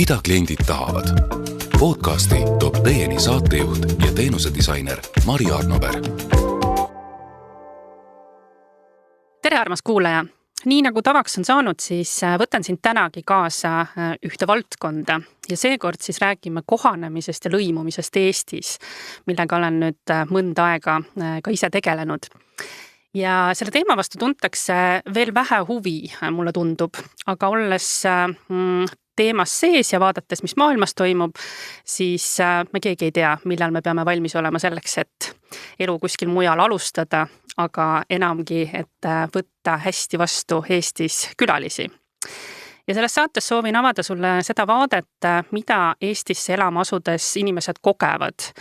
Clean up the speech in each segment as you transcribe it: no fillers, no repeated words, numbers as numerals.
Mida kliendid tahavad? Podcasti toob teieni saatejuht ja teenusedisainer Mari Arnover. Tere, armas kuulaja! Nii nagu tavaks on saanud, siis võtan sind tänagi kaasa ühte valdkonda ja seekord siis räägime kohanemisest ja lõimumisest Eestis, millega olen nüüd mõnda aega ka ise tegelenud. Ja selle teema vastu tuntakse veel vähe huvi, mulle tundub, aga olles teemas sees ja vaadates, mis maailmas toimub, siis me keegi ei tea, millal me peame valmis olema selleks, et elu kuskil mujal alustada, aga enamgi, et võtta hästi vastu Eestis külalisi. Ja selles saates soovin avada sulle seda vaadet, mida Eestisse elama asudes inimesed kogevad,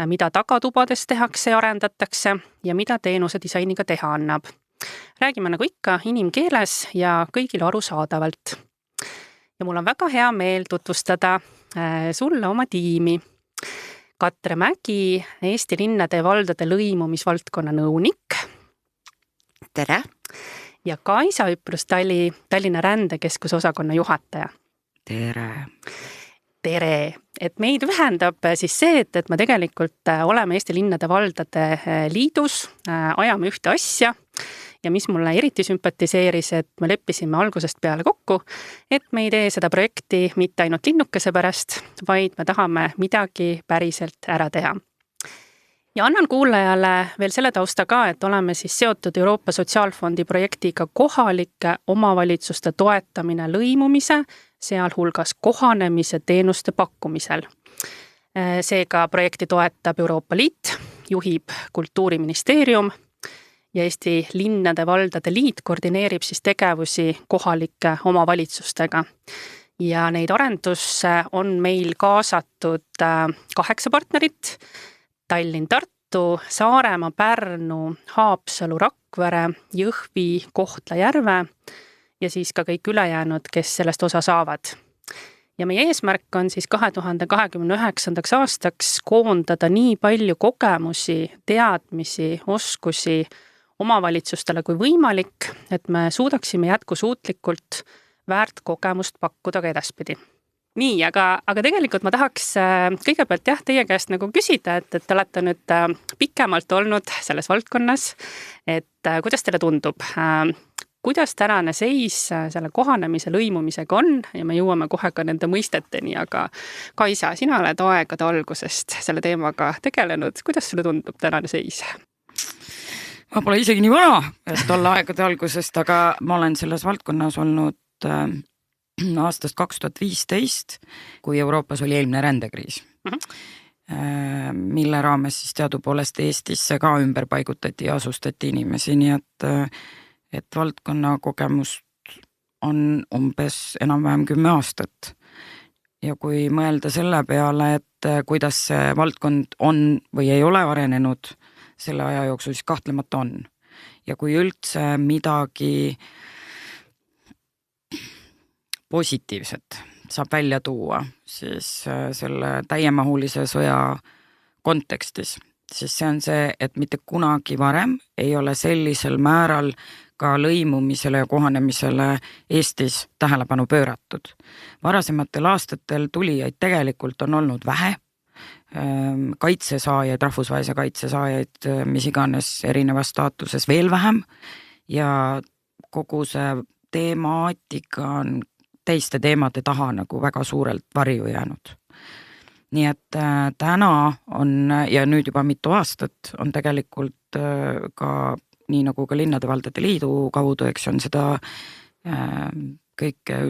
mida tagatubades tehakse ja arendatakse ja mida teenusedisainiga teha annab. Räägime nagu ikka inimkeeles ja kõigile arusaadavalt. Ja mul on väga hea meel tutvustada sulle oma tiimi. Katre Mägi, Eesti linnade ja valdade lõimumisvaldkonna nõunik. Tere! Ja Kaisa Üprus-Tali, Tallinna Rändekeskuse osakonna juhataja. Tere! Tere! Et meid ühendab siis see, et me tegelikult oleme Eesti linnade valdade liidus, ajame ühte asja ja mis mulle eriti sümpatiseeris, et me leppisime algusest peale kokku, et me ei tee seda projekti mitte ainult linnukese pärast, vaid me tahame midagi päriselt ära teha. Ja annan kuulajale veel selle tausta ka, et oleme siis seotud Euroopa Sotsiaalfondi projektiga kohalike omavalitsuste toetamine lõimumise, sealhulgas kohanemise teenuste pakkumisel. Seega projekti toetab Euroopa Liit, juhib Kultuuriministeerium ja Eesti linnade valdade liit koordineerib siis tegevusi kohalike omavalitsustega. Ja neid arendusse on meil kaasatud 8 partnerit, Tallinn, Tartu, Saaremaa, Pärnu, Haapsalu, Rakvere, Jõhvi, Kohtla-Järve ja siis ka kõik ülejäänud, kes sellest osa saavad. Ja meie eesmärk on siis 2029. aastaks koondada nii palju kogemusi, teadmisi, oskusi omavalitsustele kui võimalik, et me suudaksime jätkusuutlikult väärt kogemust pakkuda ka edaspidi. Nii, aga tegelikult ma tahaks kõigepealt teie käest nagu küsida, et te olete nüüd pikemalt olnud selles valdkonnas, et kuidas teile tundub? Kuidas tänane seis selle kohanemise lõimumisega on ja me jõuame kohe ka nende mõisteteni, aga Kaisa, sina oled aegade algusest selle teemaga tegelenud. Kuidas sulle tundub tänane seis? Ma pole isegi nii vana, et olla aegade algusest, aga ma olen selles valdkonnas olnud aastast 2015, kui Euroopas oli eelmine rändekriis, mille raames siis teadupoolest Eestisse ka ümber paigutati ja asustati inimesi, nii et valdkonna kogemust on umbes enam-vähem 10 aastat. Ja kui mõelda selle peale, et kuidas see valdkond on või ei ole arenenud selle aja jooksul, siis kahtlemata on. Ja kui üldse midagi positiivset saab välja tuua, siis selle täiemahulise sõja kontekstis, siis see on see, et mitte kunagi varem ei ole sellisel määral ka lõimumisele ja kohanemisele Eestis tähelepanu pööratud. Varasematel aastatel tulijaid tegelikult on olnud vähe, kaitsesaajaid, rahvusvahelise kaitsesaajaid, mis iganes erinevas staatuses veel vähem ja kogu see temaatika on teiste teemade taha nagu väga suurelt varju jäänud. Nii et täna on, ja nüüd juba mitu aastat, on tegelikult ka nii nagu ka Linnade Valdade Liidu kaudu, eks on seda kõike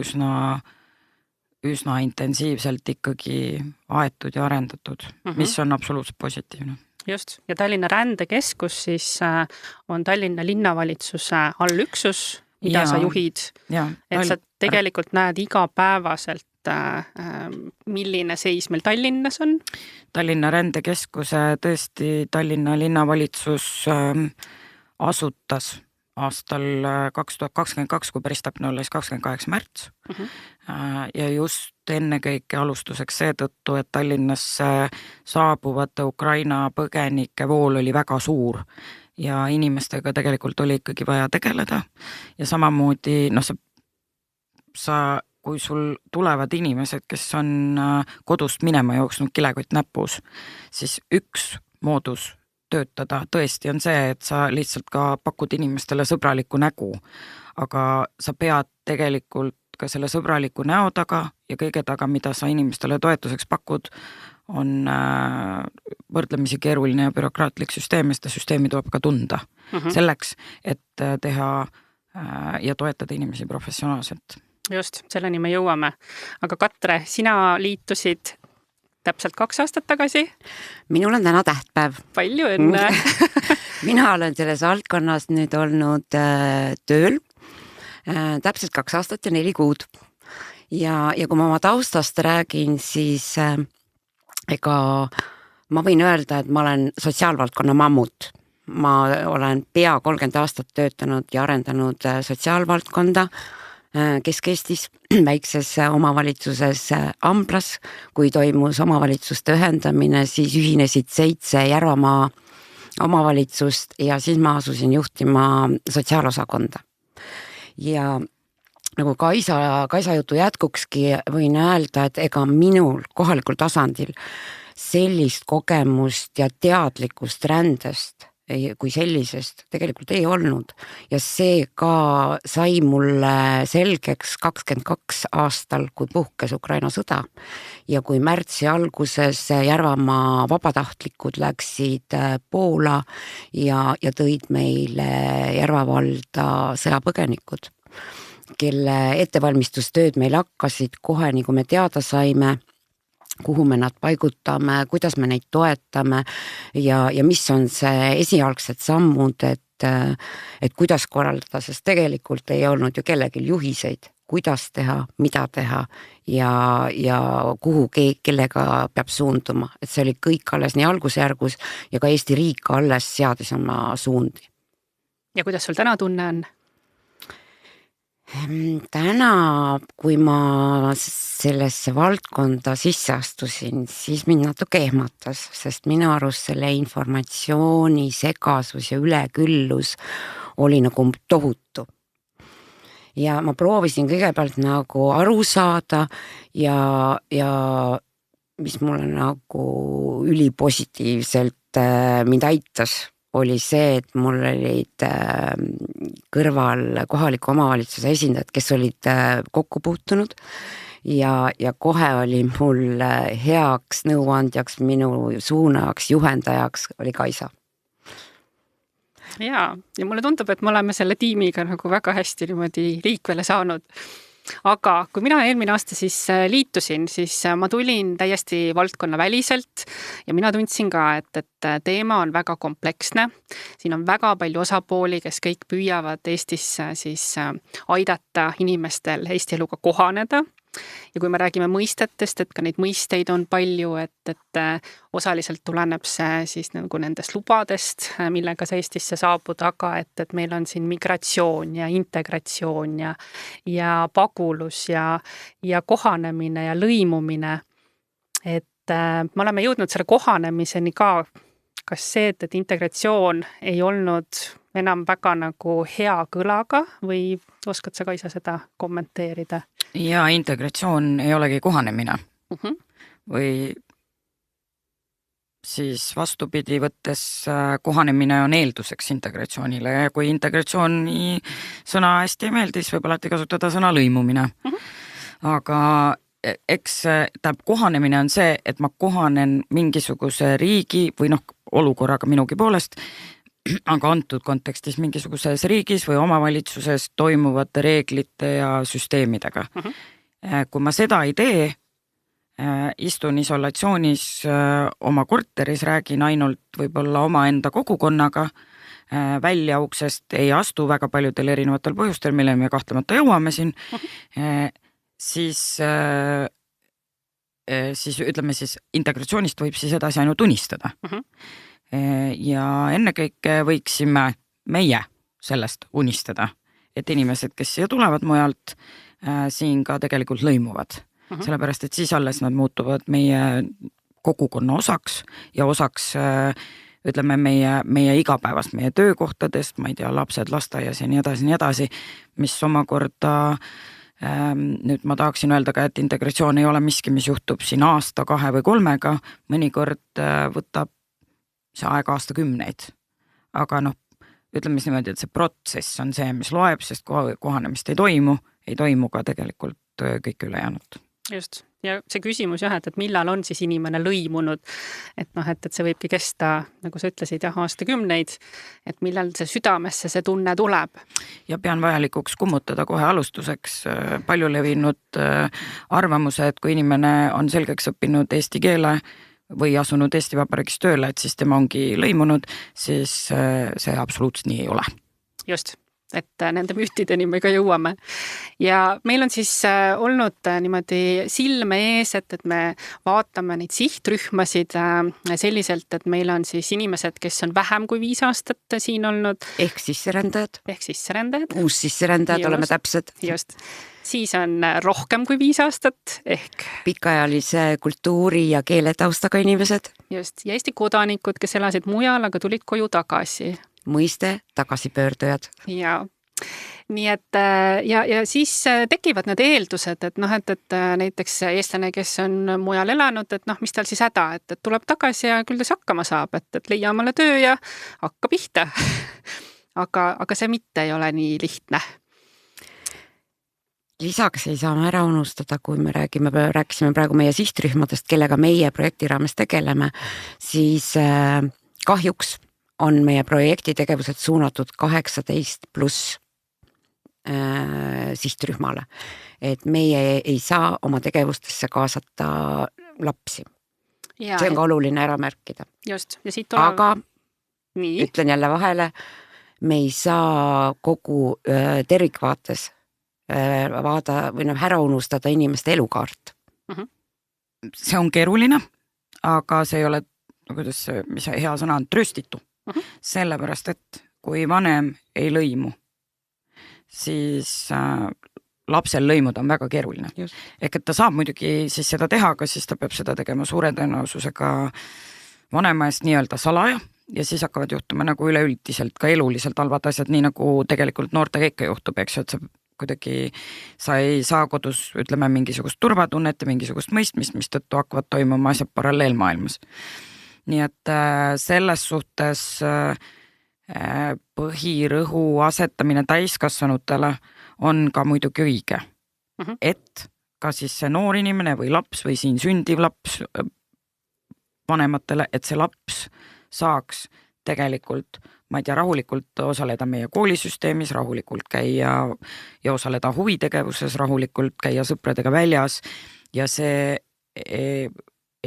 üsna intensiivselt ikkagi aetud ja arendatud, mis on absoluutselt positiivne. Just, ja Tallinna Rändekeskus siis on Tallinna linnavalitsuse allüksus, mida sa juhid, et sa tegelikult näed igapäevaselt, milline seis meil Tallinnas on? Tallinna Rändekeskuse tõesti Tallinna linnavalitsus asutas aastal 2022, kui päris täpne olles 28. märts. Ja just ennekõike alustuseks seetõttu, et Tallinnasse saabuvate Ukraina põgenike vool oli väga suur ja inimestega tegelikult oli ikkagi vaja tegeleda. Ja samamoodi, sa kui sul tulevad inimesed, kes on kodust minema jooksnud kilekott näpus, siis üks moodus töötada tõesti on see, et sa lihtsalt ka pakud inimestele sõbralikku nägu, aga sa pead tegelikult ka selle sõbraliku näo taga ja kõige taga, mida sa inimestele toetuseks pakud, on võrdlemisi keeruline ja bürokraatlik süsteem ja seda süsteemi tuleb ka tunda selleks, et teha ja toetada inimesi professionaalselt. Just, selleni me jõuame. Aga Katre, sina liitusid täpselt 2 aastat tagasi. Minul on täna tähtpäev. Palju õnne! Mina olen selles valdkonnas nüüd olnud tööl täpselt 2 aastat ja 4 kuud. Ja kui ma oma taustast räägin, siis ega ma võin öelda, et ma olen sotsiaalvaldkonna mammut. Ma olen pea 30 aastat töötanud ja arendanud sotsiaalvaldkonda Kesk-Eestis väikses omavalitsuses Amblas. Kui toimus omavalitsuste ühendamine, siis ühinesid 7 Järvamaa omavalitsust ja siis ma asusin juhtima sotsiaalosakonda. Ja nagu Kaisa jutu jätkukski võin öelda, et ega minul kohalikul tasandil sellist kogemust ja teadlikkust rändest kui sellisest tegelikult ei olnud. Ja see ka sai mulle selgeks 22 aastal, kui puhkes Ukraina sõda. Ja kui märtsi alguses Järvamaa vabatahtlikud läksid Poola ja tõid meile Järvavalda sõjapõgenikud, kelle ettevalmistustööd meil hakkasid kohe, nii kui me teada saime, kuhu me nad paigutame, kuidas me neid toetame ja mis on see esialgsed sammud, et kuidas korraldada, sest tegelikult ei olnud ju kellelgi juhiseid, kuidas teha, mida teha ja kuhu kellega peab suunduma. Et see oli kõik alles nii algusjärgus ja ka Eesti riik alles seadis oma suundi. Ja kuidas sul täna tunne on? Täna, kui ma sellesse valdkonda sisse astusin, siis mind natuke ehmatas, sest minu arust selle informatsiooni segasus ja üleküllus oli nagu tohutu. Ja ma proovisin kõigepealt nagu aru saada ja mis mulle nagu ülipositiivselt mind aitas, oli see, et mul olid kõrval kohaliku omavalitsuse esindajad, kes olid kokku puutunud ja kohe oli mul heaks nõuandjaks, minu suunajaks, juhendajaks oli Kaisa. Ja mulle tundub, et me oleme selle tiimiga nagu väga hästi niimoodi liikvele saanud. Aga kui mina eelmine aasta siis liitusin, siis ma tulin täiesti valdkonna väliselt ja mina tundsin ka, et teema on väga kompleksne. Siin on väga palju osapooli, kes kõik püüavad Eestis siis aidata inimestel Eesti eluga kohaneda. Ja kui me räägime mõistetest, et ka neid mõisteid on palju, et osaliselt tuleneb see siis nagu nendest lubadest, millega sa Eestisse saabud, aga et meil on siin migratsioon ja integratsioon ja pagulus ja kohanemine ja lõimumine. Et me oleme jõudnud selle kohanemiseni ka, kas see, et integratsioon ei olnud enam väga nagu hea kõlaga või oskad sa Kaisa seda kommenteerida? Ja integratsioon ei olegi kohanemine või siis vastupidi võttes kohanemine on eelduseks integratsioonile ja kui integratsiooni sõna hästi ei meeldi, siis võib alati kasutada sõna lõimumine. Aga eks kohanemine on see, et ma kohanen mingisuguse riigi või olukorraga minugi poolest, aga antud kontekstis mingisuguses riigis või omavalitsuses toimuvate reeglite ja süsteemidega. Kui ma seda ei tee, istun isolatsioonis oma korteris, räägin ainult võib-olla oma enda kogukonnaga, välja uksest ei astu väga paljudel erinevatel põhjustel, mille me kahtlemata jõuame siin, siis ütleme siis integratsioonist võib siis edasi ainult unistada. Ja ennekõike võiksime meie sellest unistada, et inimesed, kes siia tulevad mujalt, siin ka tegelikult lõimuvad. Sellepärast, et siis alles nad muutuvad meie kogukonna osaks ja osaks ütleme meie igapäevast, meie töökohtadest, ma ei tea, lapsed, lasteaias ja nii edasi, mis omakorda Nüüd ma tahaksin öelda ka, et integratsioon ei ole miski, mis juhtub siin aasta, 2 või 3, mõnikord võtab see aeg aastakümneid. Aga ütleme siis niimoodi, et see protsess on see, mis loeb, sest kohanemist ei toimu ka tegelikult kõik ülejäänud. Just. Ja see küsimus et millal on siis inimene lõimunud, et see võibki kesta, nagu sa ütlesid, aastakümneid, et millal see südamesse see tunne tuleb. Ja pean vajalikuks kummutada kohe alustuseks palju levinud arvamuse, et kui inimene on selgeks õppinud eesti keele või asunud Eesti Vabariigis tööle, et siis tema ongi lõimunud, siis see absoluutselt nii ei ole. Just. Et nende müütideni me ka jõuame. Ja meil on siis olnud niimoodi silme ees, et me vaatame neid sihtrühmasid selliselt, et meil on siis inimesed, kes on vähem kui 5 aastat siin olnud. Ehk sisserändajad. Uus sisserändajad, oleme täpsed. Just. Siis on rohkem kui 5 aastat ehk pikaajalise kultuuri- ja keeletaustaga inimesed. Just. Ja Eesti kodanikud, kes elasid mujal, aga tulid koju tagasi. Mõiste tagasipöördujad. Ja nii et ja siis tekivad need eeldused, et näiteks eestlane, kes on mujal elanud, et mis tal siis häda, et tuleb tagasi ja küll ta hakkama saab, et leia omale töö ja hakka pihta. aga see mitte ei ole nii lihtne. Lisaks ei saa me ära unustada, kui me rääkisime praegu meie sihtrühmadest, kellega meie projekti raames tegeleme, siis kahjuks on meie projekti tegevused suunatud 18+ sihtrühmale. Et meie ei saa oma tegevustesse kaasata lapsi. Ja, see on ka oluline ära märkida. Just. Ja siit aga ütlen jälle vahele, me ei saa kogu tervikvaates ära unustada inimeste elukaart. See on keeruline, aga see ei ole, mis hea sõna on, tröstitu. Sellepärast, et kui vanem ei lõimu, siis lapsel lõimuda on väga keeruline. Ehk et ta saab muidugi siis seda teha, aga siis ta peab seda tegema suure tõenäosusega vanema eest nii-öelda salaja ja siis hakkavad juhtuma nagu üleüldiselt ka eluliselt halvad asjad, nii nagu tegelikult noortega ikka juhtub, eks ju, et sa ei saa kodus, ütleme, mingisugust turvatunnet ja mingisugust mõistmist, mis tõttu hakkavad toimuma asjad paralleelmaailmas. Nii et selles suhtes põhirõhu asetamine täiskasvanutele on ka muidugi õige. Et ka siis see noor inimene või laps või siin sündiv laps vanematele, et see laps saaks tegelikult, ma ei tea, rahulikult osaleda meie koolisüsteemis, rahulikult käia ja osaleda huvitegevuses, rahulikult käia sõpradega väljas ja see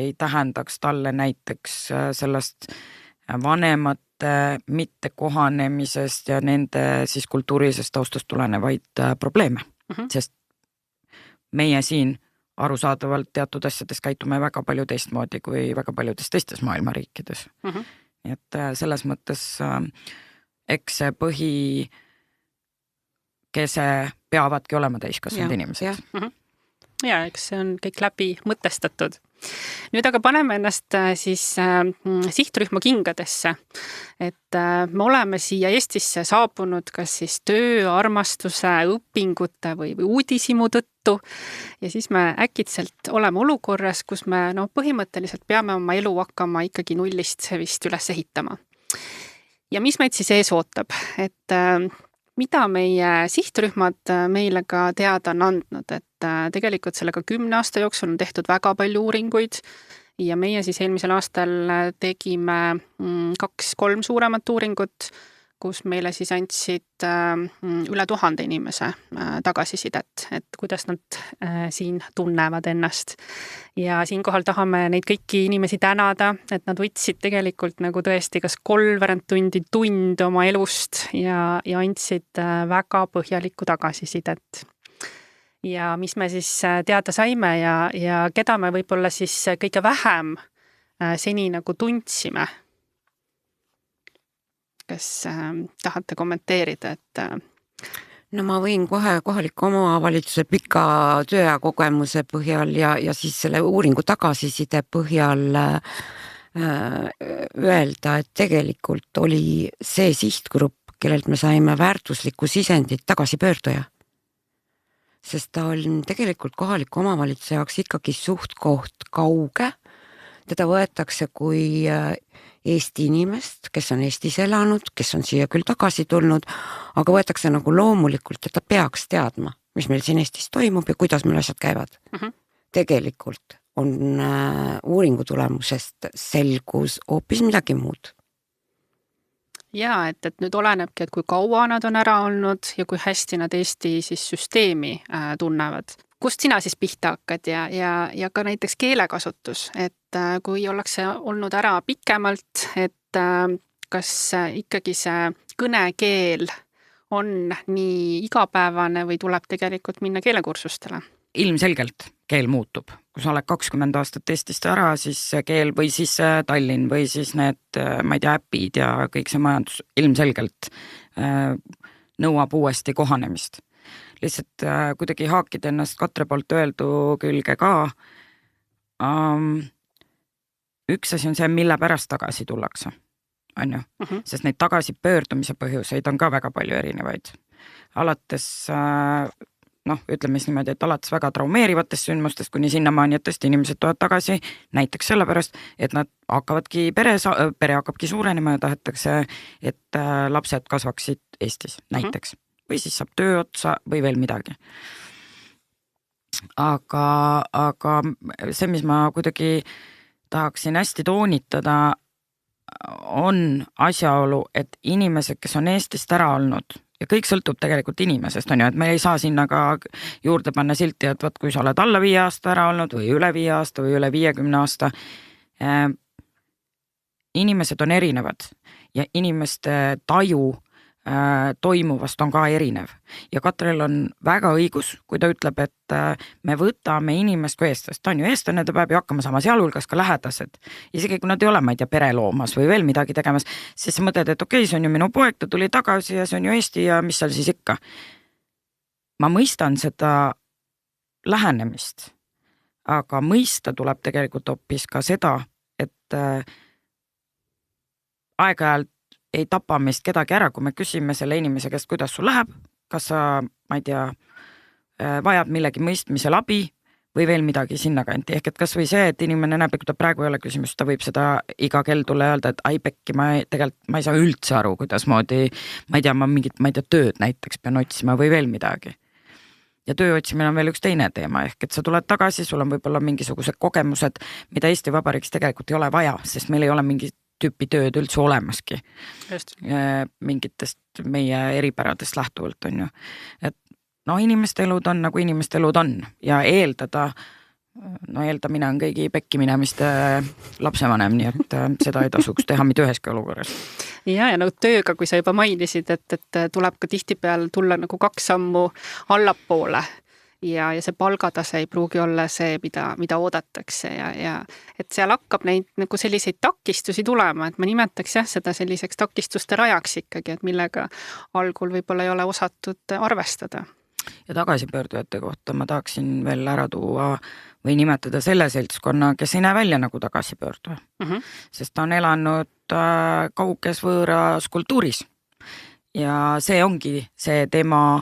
ei tähendaks talle näiteks sellest vanemate mitte kohanemisest ja nende siis kultuurilisest taustast tulenevaid probleeme, sest meie siin arusaadavalt teatud asjades käitume väga palju teistmoodi kui väga paljudes teistes maailma riikides. Nii et selles mõttes eks see põhikese peavadki olema täiskasvanud inimesed. Ja eks see on kõik läbi mõtestatud. Nüüd aga paneme ennast siis sihtrühma kingadesse, et me oleme siia Eestisse saabunud kas siis töö, armastuse, õpingute või uudisimu tõttu ja siis me äkitselt oleme olukorras, kus me põhimõtteliselt peame oma elu hakkama ikkagi nullist vist üles ehitama. Ja mis meid siis ees ootab, et mida meie sihtrühmad meile ka teada on andnud, et tegelikult sellega 10 aasta jooksul on tehtud väga palju uuringuid ja meie siis eelmisel aastal tegime 2-3 suuremat uuringut, kus meile siis andsid üle 1000 inimese tagasisidet, et kuidas nad siin tunnevad ennast. Ja siinkohal tahame neid kõiki inimesi tänada, et nad võtsid tegelikult nagu tõesti kas 3/4 tundi, tund oma elust ja andsid väga põhjalikku tagasisidet. Ja mis me siis teada saime ja keda me võib-olla siis kõige vähem seni nagu tundsime. Kas tahate kommenteerida, et No ma võin kohe kohaliku omavalitsuse pika töökogemuse põhjal ja siis selle uuringu tagasiside põhjal öelda, et tegelikult oli see sihtgrupp, kellelt me saime väärtuslikku sisendit tagasipöörduja. sest ta on tegelikult kohaliku omavalitsuse jaoks ikkagi suht-koht kauge. Teda võetakse kui Eesti inimest, kes on Eestis elanud, kes on siia küll tagasi tulnud, aga võetakse nagu loomulikult, et ta peaks teadma, mis meil siin Eestis toimub ja kuidas meil asjad käivad. Tegelikult on uuringu tulemusest selgus hoopis midagi muud. Ja, et nüüd olenebki, et kui kaua nad on ära olnud ja kui hästi nad Eesti siis süsteemi tunnevad. Kust sina siis pihta hakkad ja ka näiteks keelekasutus, et kui ollakse olnud ära pikemalt, et kas ikkagi see kõnekeel on nii igapäevane või tuleb tegelikult minna keelekursustele? Ilmselgelt keel muutub. Kui sa oled 20 aastat Eestist ära, siis keel või siis Tallinn või siis need, ma ei tea, äpid ja kõik see majandus ilmselgelt nõuab uuesti kohanemist. Lihtsalt kuidagi haakida ennast Katre poolt öeldu külge ka. Üks asi on see, mille pärast tagasi tullakse, on ju? Sest neid tagasi pöördumise põhjuseid on ka väga palju erinevaid. Alates ütleme siis niimoodi, et alates väga traumeerivatest sündmustest kuni sinnamaani, et tõesti inimesed tulevad tagasi näiteks sellepärast, et nad hakkavadki pere hakkabki suurenema ja tahetakse, et lapsed kasvaksid Eestis näiteks. Või siis saab töö otsa või veel midagi. Aga see, mis ma kuidagi tahaksin hästi toonitada, on asjaolu, et inimesed, kes on Eestist ära olnud, ja kõik sõltub tegelikult inimesest, on ju, et me ei saa sinna ka juurde panna silti, et võt, kui sa oled alla 5 aasta ära olnud või üle 5 aasta või üle 50 aasta. Inimesed on erinevad ja inimeste taju toimuvast on ka erinev. Ja Katrel on väga õigus, kui ta ütleb, et me võtame inimest kui eestlast. Ta on ju eestlane, ta peab ju hakkama sama sealhulgas ka lähedased. Isegi kui nad ei ole, ma ei tea, pere loomas või veel midagi tegemas, siis sa mõtled, et okei, see on ju minu poeg, ta tuli tagasi ja see on ju Eesti ja mis seal siis ikka. Ma mõistan seda lähenemist, aga mõista tuleb tegelikult hoopis ka seda, et aeg-ajalt ei tapa meist kedagi ära, kui me küsime selle inimese käest, kuidas sul läheb, kas sa, ma ei tea, vajab millegi mõistmisel abi või veel midagi sinna kanti. Ehk et kas või see, et inimene näeb, et kui ta praegu ei ole küsimus, ta võib seda iga kell tulla öelda, et ai pekki, ma ei saa üldse aru, kuidas moodi, ma ei tea, tööd näiteks pean otsima või veel midagi. Ja töö otsimine on veel üks teine teema, ehk et sa tuled tagasi, sul on võib-olla mingisugused kogemused, mida Eesti Vabariigis tegelikult ei ole vaja, sest meil ei ole mingi tüüpi tööd üldse olemaski. Just. Mingitest meie eripäradest lähtuvalt on ju. Et inimeste elud on nagu inimeste elud on ja eeldamine on kõigi pekki minemiste lapsevanem, nii et seda ei tasuks teha mitte üheski olukorras. Ja tööga, kui sa juba mainisid, et tuleb ka tihtipeale tulla nagu 2 sammu allapoole. Ja see palgatase ei pruugi olla see, mida oodatakse ja et seal hakkab neid nagu selliseid takistusi tulema, et ma nimetaks seda selliseks takistuste rajaks ikkagi, et millega algul võib-olla ei ole osatud arvestada. Ja tagasipöördujate kohta ma tahaksin veel ära tuua või nimetada selle seltskonna, kes ei näe välja nagu tagasipöörduja, sest ta on elanud kauges võõras kultuuris ja see ongi see tema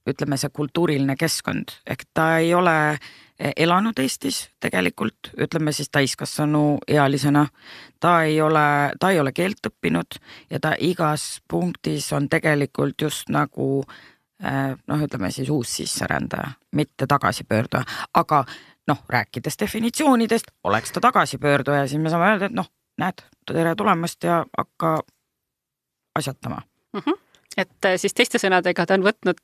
ütleme see kultuuriline keskkond, ehk ta ei ole elanud Eestis tegelikult, ütleme siis täiskasvanu ealisena, ta ei ole keelt õppinud ja ta igas punktis on tegelikult just nagu ütleme siis uus sisserändaja, mitte tagasipöörduja, aga rääkides definitsioonidest, oleks ta tagasipöörduja, siis me saame öelda, et näed, tere tulemast ja hakka asjatama. Et siis teiste sõnadega ta on võtnud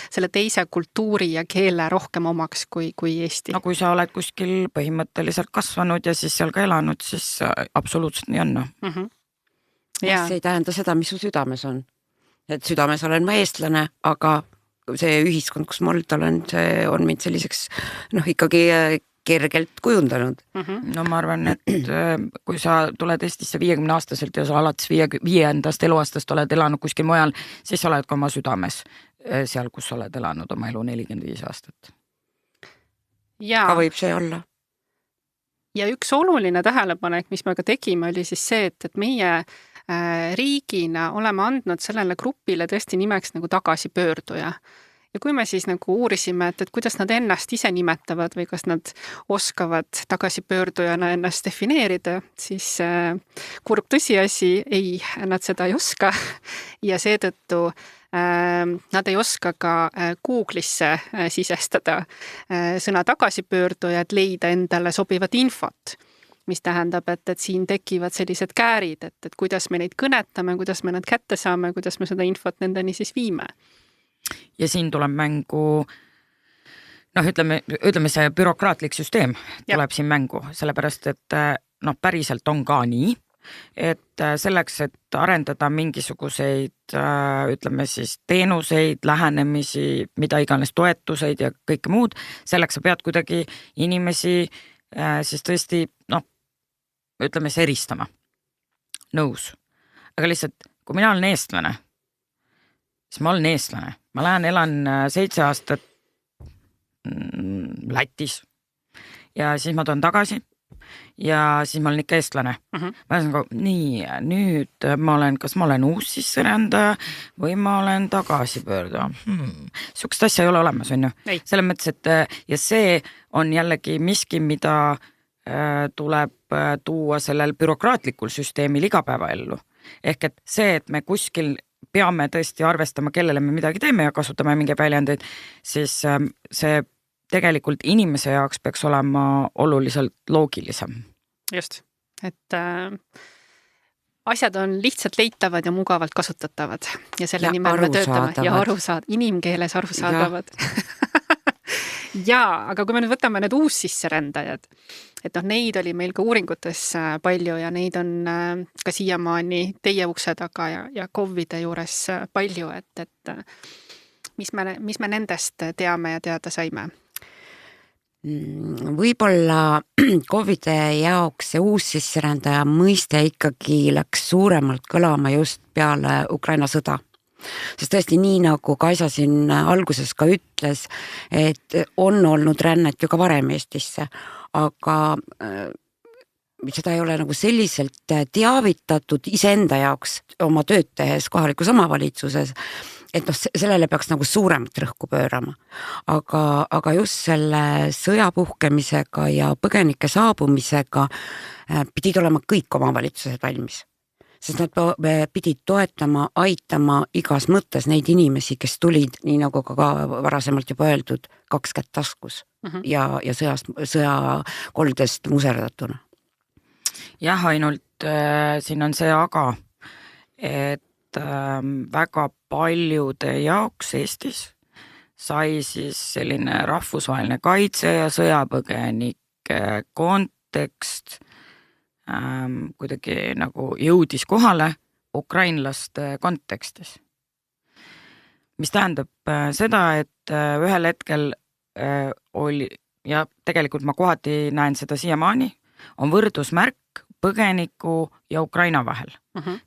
selle teise kultuuri ja keele rohkem omaks kui Eesti. Kui sa oled kuskil põhimõtteliselt kasvanud ja siis seal ka elanud, siis absoluutselt nii on. See ei tähenda seda, mis su südames on. Et südames olen ma eestlane, aga see ühiskond, kus ma olen, see on mind selliseks ikkagi kergelt kujundanud. Ma arvan, et kui sa tuled Eestisse 50-aastaselt ja sa alates 5. eluaastast oled elanud kuskil mujal, siis sa oled ka oma südames seal, kus sa oled elanud oma elu 45 aastat. Ka võib see olla. Ja üks oluline tähelepanek, mis me ka tegime, oli siis see, et meie riigina oleme andnud sellele grupile tõesti nimeks nagu tagasipöörduja. ja kui me siis nagu uurisime, et kuidas nad ennast ise nimetavad või kas nad oskavad tagasipöördujana ennast defineerida, siis kurb tõsiasi, ei, nad seda ei oska ja seetõttu nad ei oska ka Google'isse sisestada sõna tagasipöörduja, et leida endale sobivat infot, mis tähendab, et siin tekivad sellised käärid, et kuidas me neid kõnetame, kuidas me nad kätte saame, kuidas me seda infot nendeni siis viime. Ja siin tuleb mängu, ütleme see bürokraatlik süsteem tuleb siin mängu, sellepärast et päriselt on ka nii, et selleks, et arendada mingisuguseid, ütleme siis teenuseid, lähenemisi, mida iganes toetuseid ja kõike muud, selleks sa pead kuidagi inimesi siis tõesti, ütleme siis eristama. Nõus. Aga lihtsalt, kui mina olen eestlane, siis ma olen eestlane. Ma lähen elan 7 aastat Lätis ja siis ma tulen tagasi ja siis ma olen ikka eestlane. Ma olen nii, nüüd kas ma olen uus sisserändaja või ma olen tagasipöörduja. Sihukest asja ei ole olemas, on ju. Selles mõttes, et ja see on jällegi miski, mida tuleb tuua sellel bürokraatlikul süsteemil igapäevaellu. Ehk et see, et me kuskil peame tõesti arvestama, kellele me midagi teeme ja kasutame mingi väljendeid, siis see tegelikult inimese jaoks peaks olema oluliselt loogilisem. Just, et asjad on lihtsalt leitavad ja mugavalt kasutatavad ja selle nimel me töötame ja inimkeeles arusaadavad. Jaa, aga kui me nüüd võtame need uussisserändajad, et neid oli meil ka uuringutes palju ja neid on ka siiamaani teie ukse taga ja COVID-e juures palju, et mis me nendest teame ja teada saime? Võib-olla COVID-e jaoks see uussisserändaja mõiste ikkagi läks suuremalt kõlama just peale Ukraina sõda. Sest tõesti nii, nagu Kaisa siin alguses ka ütles, et on olnud rännet ju ka varem Eestisse, aga seda ei ole nagu selliselt teavitatud iseenda jaoks oma tööd tehes kohalikus omavalitsuses, et sellele peaks nagu suuremat rõhku pöörama. Aga just selle sõja puhkemisega ja põgenike saabumisega pidid olema kõik omavalitsused valmis. Sest nad pidid toetama, aitama igas mõttes neid inimesi, kes tulid, nii nagu ka varasemalt juba öeldud, 2 kätt taskus ja sõjakoldest muserdatuna. Jah, ainult siin on see aga, et väga paljude jaoks Eestis sai siis selline rahvusvaheline kaitse ja sõjapõgenike kontekst kuidagi nagu jõudis kohale ukrainlaste kontekstis. Mis tähendab seda, et ühel hetkel oli, ja tegelikult ma kohati näen seda siiamaani, on võrdusmärk põgeniku ja Ukraina vahel.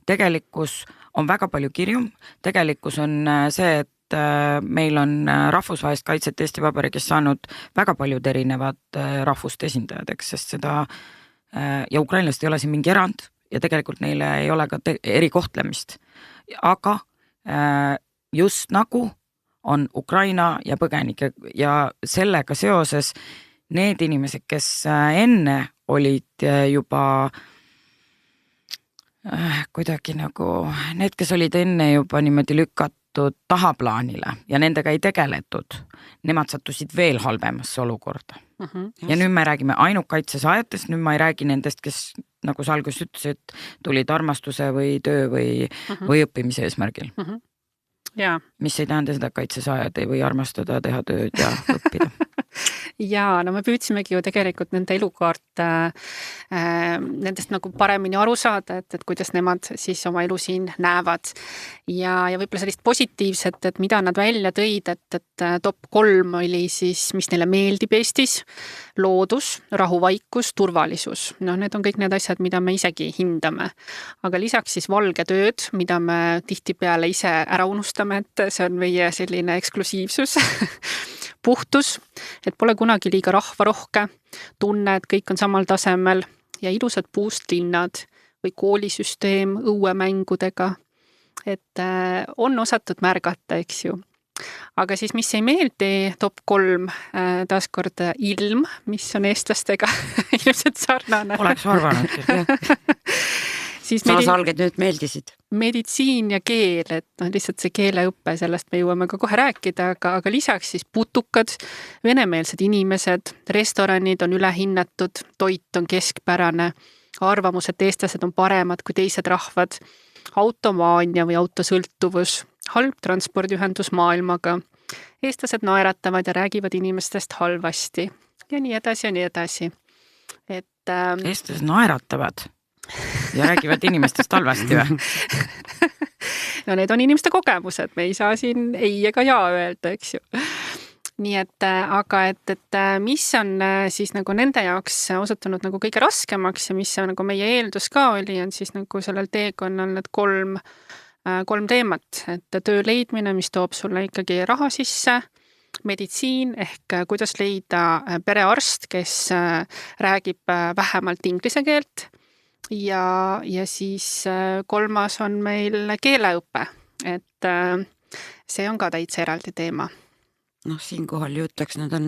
Tegelikkus on väga palju kirjum, tegelikkus on see, et meil on rahvusvahelist kaitset Eesti Vabariigis saanud väga paljud erinevad rahvuste esindajad, sest seda ja ukrainlased ei ole siin mingi erand ja tegelikult neile ei ole ka erikohtlemist. Aga just nagu on Ukraina ja põgenike ja sellega seoses need inimesed, kes enne olid juba kuidagi nagu need, kes olid enne juba niimoodi lükatud tahaplaanile ja nendega ei tegeletud, nemad sattusid veel halvemasse olukorda. Ja nüüd me räägime ainult kaitsesaajatest, nüüd ma ei räägi nendest, kes nagu sa alguses ütlesid, tulid armastuse või töö või õppimise eesmärgil. Mis ei tähenda seda, et kaitsesaajad ei või armastada, teha tööd ja õppida. Ja me püüdsimegi ju tegelikult nende elukaart nendest nagu paremini aru saada, et kuidas nemad siis oma elu siin näevad ja võib-olla sellist positiivset, et mida nad välja tõid, et top 3 oli siis, mis neile meeldib Eestis, loodus, rahuvaikus, turvalisus. Need on kõik need asjad, mida me isegi hindame. Aga lisaks siis valge tööd, mida me tihtipeale ise ära unustame, et see on meie selline eksklusiivsus. Puhtus, et pole kunagi liiga rahvarohke, tunne, et kõik on samal tasemel ja ilusad puust linnad või koolisüsteem õuemängudega, et on osatud märgata, eks ju. aga siis, mis ei meeldi, top 3, taaskord ilm, mis on eestlastega ilmselt sarnane. Oleks arvanud küll. Siis saasalged nüüd meeldisid. Meditsiin ja keel, et lihtsalt see keeleõppe, sellest me jõuame ka kohe rääkida, aga lisaks siis putukad, venemeelsed inimesed, restoranid on ülehinnatud, toit on keskpärane, arvamus, et eestlased on paremad kui teised rahvad, automaania või autosõltuvus, halb transpordiühendus maailmaga, eestlased naeratavad ja räägivad inimestest halvasti ja nii edasi ja nii edasi. Eestlased naeratavad ja räägivad inimestest halvasti või? No need on inimeste kogemused, me ei saa siin ei ega jaa öelda, eks ju. Nii et, aga mis on siis nagu nende jaoks osutunud nagu kõige raskemaks ja mis on nagu meie eeldus ka oli, on siis nagu sellel teekonnal need kolm teemat, et töö leidmine, mis toob sulle ikkagi raha sisse, meditsiin ehk kuidas leida perearst, kes räägib vähemalt inglise keelt ja siis kolmas on meil keeleõpe, et see on ka täitsa eraldi teema. Siinkohal juttaks, need on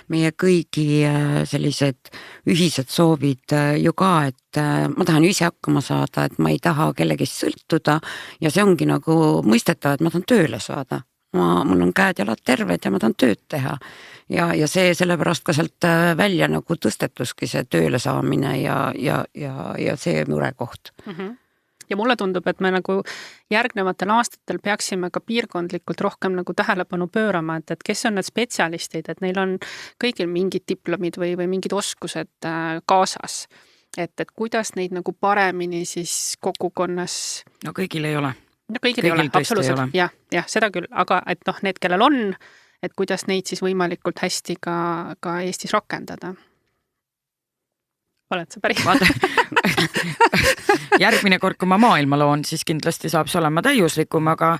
meie kõigi sellised ühised soovid ju ka, et ma tahan ise hakkama saada, et ma ei taha kellegist sõltuda ja see ongi nagu mõistetav, et ma tahan tööle saada. Mul on käed-jalad terved ja ma tahan tööd teha ja see sellepärast ka sealt välja nagu tõstetuski see tööle saamine ja see murekoht. Ja mulle tundub, et me nagu järgnevatel aastatel peaksime ka piirkondlikult rohkem nagu tähelepanu pöörama, et kes on need spetsialistid, et neil on kõigil mingid diplomid või mingid oskused kaasas. Et kuidas neid nagu paremini siis kogukonnas... No kõigil ei ole. No kõigil ei ole, absoluutselt. Jah, seda küll, aga et need, kellel on, et kuidas neid siis võimalikult hästi ka Eestis rakendada. Oled sa päri? Järgmine kord, kui ma maailma loon, siis kindlasti saab see olema täiuslikum, aga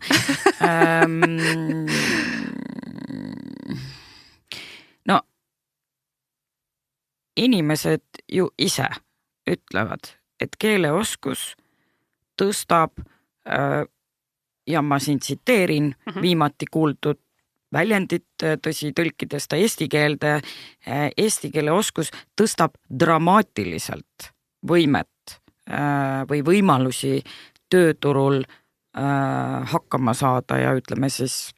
no inimesed ju ise ütlevad, et keeleoskus tõstab ja ma siin tsiteerin viimati kuuldud väljendit, tõsi tõlkides ta eesti keelde, eesti keele oskus tõstab dramaatiliselt võimet või võimalusi tööturul hakkama saada ja ütleme siis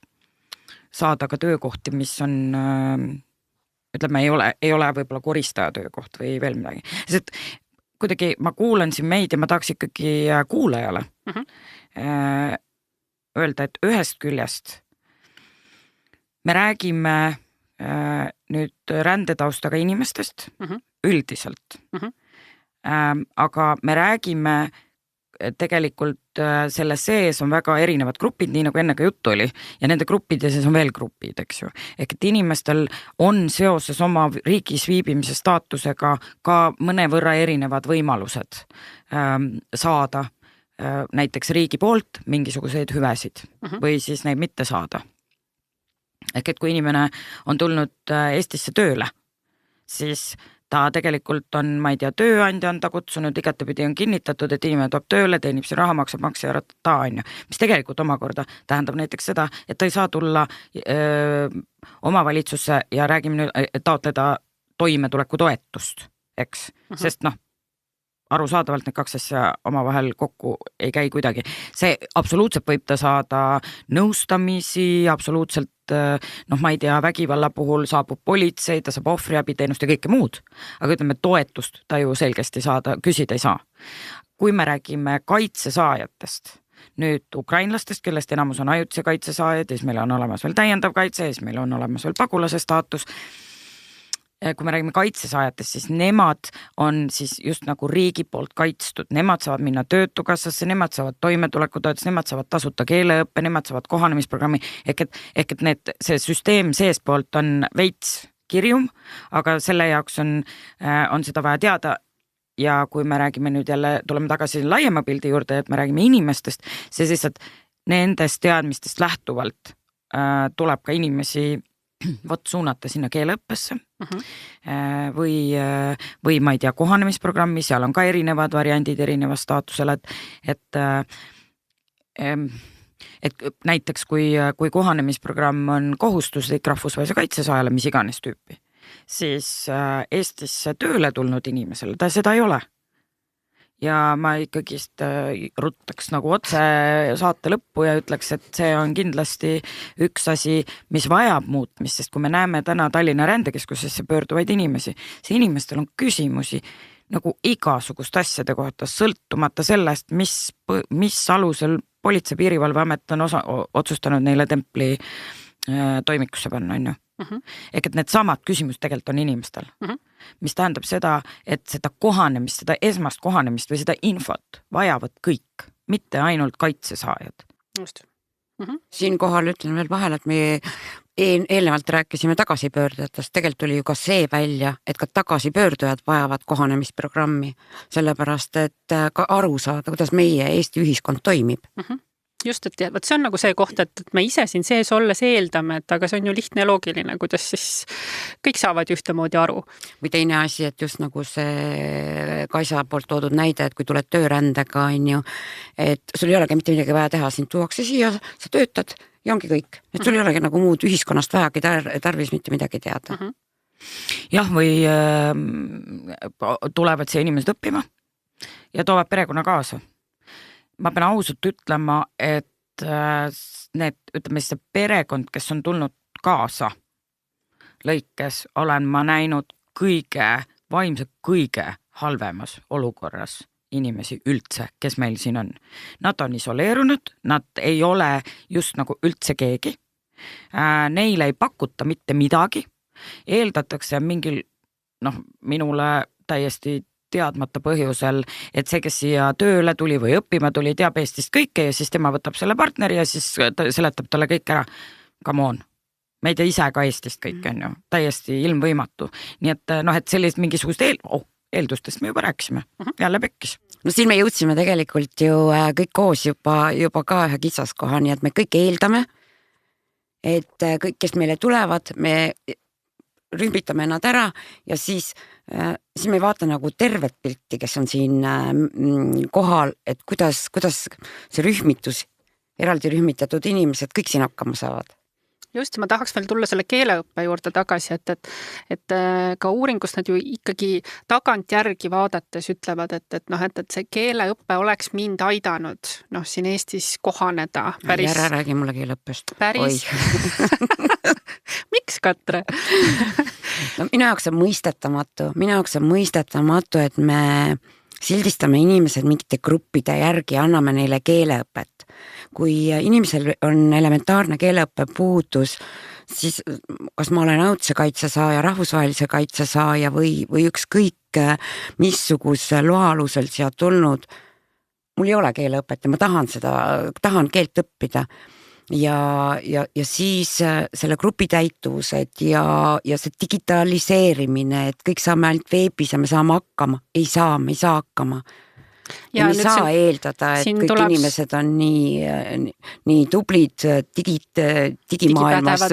saada ka töökohti, mis on ütleme, ei ole võib-olla koristaja töökoht või veel midagi. Sest kuidagi ma kuulan siin meid ja ma tahaks ikkagi kuulajale öelda, et ühest küljest me räägime nüüd rändetaustaga inimestest üldiselt, aga me räägime tegelikult selle sees on väga erinevad grupid, nii nagu enne ka juttu oli, ja nende gruppide sees on veel grupid, eks ju. Ehk et inimestel on seoses oma riigis viibimise staatusega ka mõnevõrra erinevad võimalused saada näiteks riigi poolt mingisuguseid hüvesid või siis neid mitte saada. Ehk et kui inimene on tulnud Eestisse tööle, siis ta tegelikult on, ma ei tea, tööandja on ta kutsunud, igatepidi on kinnitatud, et inimene tuleb tööle, teenib siin raha, maksab makse ja ta on ju. Mis tegelikult omakorda tähendab näiteks seda, et ta ei saa tulla omavalitsusse ja räägime nüüd taotleda toimetuleku toetust, eks, sest arusaadavalt need kaks asja omavahel kokku ei käi kuidagi. See absoluutselt võib ta saada nõustamisi, absoluutselt, ma ei tea, vägivalla puhul saabub politsei, ta saab ohvriabiteenust ja kõike muud. Aga ütleme, toetust ta ju selgesti küsida ei saa. Kui me räägime kaitsesaajatest, nüüd ukrainlastest, kellest enamus on ajutise kaitsesaajad, siis meil on olemas veel täiendav kaitse, siis meil on olemas veel pagulase staatus. Kui me räägime kaitsesaajatest, siis nemad on siis just nagu riigi poolt kaitstud, nemad saavad minna töötukassasse, nemad saavad toimetulekutoetust, nemad saavad tasuta keeleõppe, nemad saavad kohanemisprogrammi, ehk et see süsteem sees poolt on veits kirjum, aga selle jaoks on seda vaja teada. Ja kui me räägime nüüd jälle, tuleme tagasi laiema pildi juurde, et me räägime inimestest, see lihtsalt nendest teadmistest lähtuvalt tuleb ka inimesi suunata sinna keeleõppesse või ma ei tea, kohanemisprogrammi, seal on ka erinevad variandid erineva staatusele, et et näiteks kui kohanemisprogramm on kohustuslik rahvusvahelise kaitse saajale, mis iganes tüüpi, siis Eestisse tööle tulnud inimesele ta seda ei ole. Ja ma ikkagist ruttaks nagu otse saate lõppu ja ütleks, et see on kindlasti üks asi, mis vajab muutmist, sest kui me näeme täna Tallinna rändekeskusesse pöörduvaid inimesi, see inimestel on küsimusi nagu igasugust asjade kohta, sõltumata sellest, mis alusel Politsei- Piirivalveamet on otsustanud neile templi toimikusse panna, on ju. Ehk et need samad küsimused tegelikult on inimestel, mis tähendab seda, et seda kohanemist, seda esmast kohanemist või seda infot vajavad kõik, mitte ainult kaitsesaajad. Just. Siinkohal ütlen veel vahel, et me eelnevalt rääkisime tagasipöördujatest, tegelikult tuli ju ka see välja, et ka tagasipöördujad vajavad kohanemisprogrammi, sellepärast et ka aru saada, kuidas meie Eesti ühiskond toimib. Just, et võt see on nagu see koht, et me ise siin sees olles eeldame, et aga see on ju lihtne ja loogiline, kuidas siis kõik saavad ühtemoodi aru. Või teine asi, et just nagu see Kaisa poolt toodud näide, et kui tuled töörändega, on ju, et sul ei olegi mitte midagi vaja teha, sind tuuakse siia, sa töötad ja ongi kõik. Et sul ei olegi nagu muud ühiskonnast vajagi tarvis mitte midagi teada. Jah, või tulevad siia inimesed õppima ja toovad perekonna kaasa. Ma pean ausalt ütlema, et need, ütleme see perekond, kes on tulnud kaasa lõikes, olen ma näinud vaimselt kõige halvemas olukorras inimesi üldse, kes meil siin on. Nad on isoleerunud, nad ei ole just nagu üldse keegi. Neile ei pakuta mitte midagi. Eeldatakse mingil, minule täiesti teadmata põhjusel, et see, kes siia tööle tuli või õppima tuli, teab Eestist kõike ja siis tema võtab selle partneri ja siis seletab talle kõik ära. Come on, me ei tea ise ka Eestist kõik on ju, täiesti ilmvõimatu. Nii et sellist mingisugust eeldustest me juba rääkisime, jälle pekkis. No siin me jõudsime tegelikult ju kõik koos juba ka ühe kitsaskoha, nii et me kõik eeldame, et kõik, kes meile tulevad, me rühmitame nad ära ja siis me ei vaata nagu tervet pilti, kes on siin kohal, et kuidas see rühmitus, eraldi rühmitatud inimesed kõik siin hakkama saavad. Just, ma tahaks veel tulla selle keeleõppe juurde tagasi, et ka uuringust nad ju ikkagi tagantjärgi vaadates ütlevad, et see keeleõppe oleks mind aidanud siin Eestis kohaneda. Ära räägi mulle keeleõppest. Päris. Miks, Katre? No, minu jaoks on mõistetamatu, et me sildistame inimesed mingite gruppide järgi ja anname neile keeleõpet. Kui inimesel on elementaarne keeleõppe puudus, siis kas ma olen ajutise kaitse saaja, rahvusvahelise kaitse saaja või ükskõik missuguse loa alusel siia tulnud, mul ei ole keeleõpet ja ma tahan keelt õppida. Ja siis selle grupitäituvused ja see digitaliseerimine, et kõik saame ainult veebis ja me saame hakkama, me ei saa hakkama. Ja me ei saa eeldada, et kõik inimesed on nii tublid digimaailmas.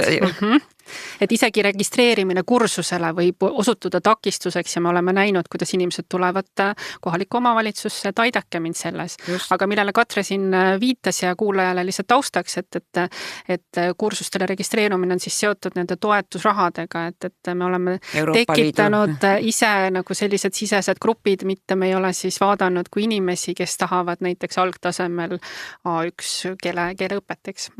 Et isegi registreerimine kursusele võib osutuda takistuseks ja me oleme näinud, kuidas inimesed tulevad kohalikku omavalitsusse, et aidake mind selles. Just. Aga millele Katre siin viitas ja kuulajale lihtsalt taustaks, et kursustele registreerumine on siis seotud nende toetusrahadega, et me oleme Euroopa tekitanud ise nagu sellised sisesed grupid, mitte me ei ole siis vaadanud kui inimesi, kes tahavad näiteks algtasemel A1 keeleõpeteks.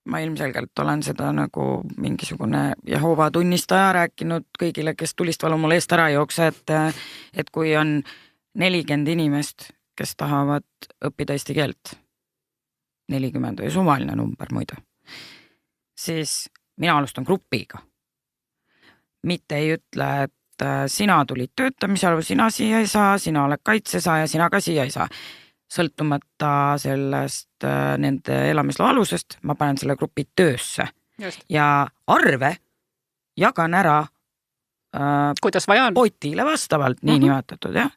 Ma ilmselgelt olen seda nagu mingisugune Jehova tunnistaja rääkinud kõigile, kes tulist valu mul eest ära jookse, et kui on 40 inimest, kes tahavad õppida eesti keelt, 40 või suvaline number muidu, siis mina alustan grupiga. Mitte ei ütle, et sina tulid töötamisel, sina siia ei saa, sina oled kaitsesaaja, sina ka siia ei saa. Sõltumata sellest nende elamisloa alusest, ma panen selle grupi töösse. Just. Ja arve jagan ära kuidas vaja on. Potile vastavalt, nii nimetatud, jah.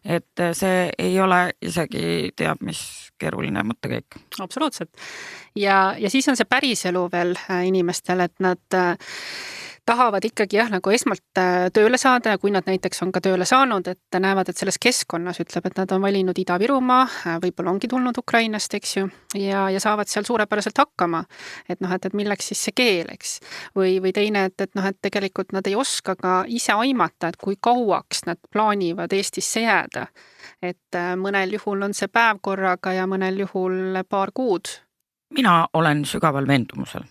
Et see ei ole isegi teab, mis keeruline mõttekäik. Absoluutselt. Ja siis on see päris elu veel inimestel, et nad tahavad ikkagi jah, nagu esmalt tööle saada ja kui nad näiteks on ka tööle saanud, et näevad, et selles keskkonnas ütleb, et nad on valinud Ida-Virumaa, võib-olla ongi tulnud Ukrainast, eks ju, ja saavad seal suurepäraselt hakkama. Et noh, et milleks siis see keel, eks. Või teine, et noh, et tegelikult nad ei oska ka ise aimata, et kui kauaks nad plaanivad Eestisse jääda. Et mõnel juhul on see päev korraga ja mõnel juhul paar kuud. Mina olen sügaval veendumusel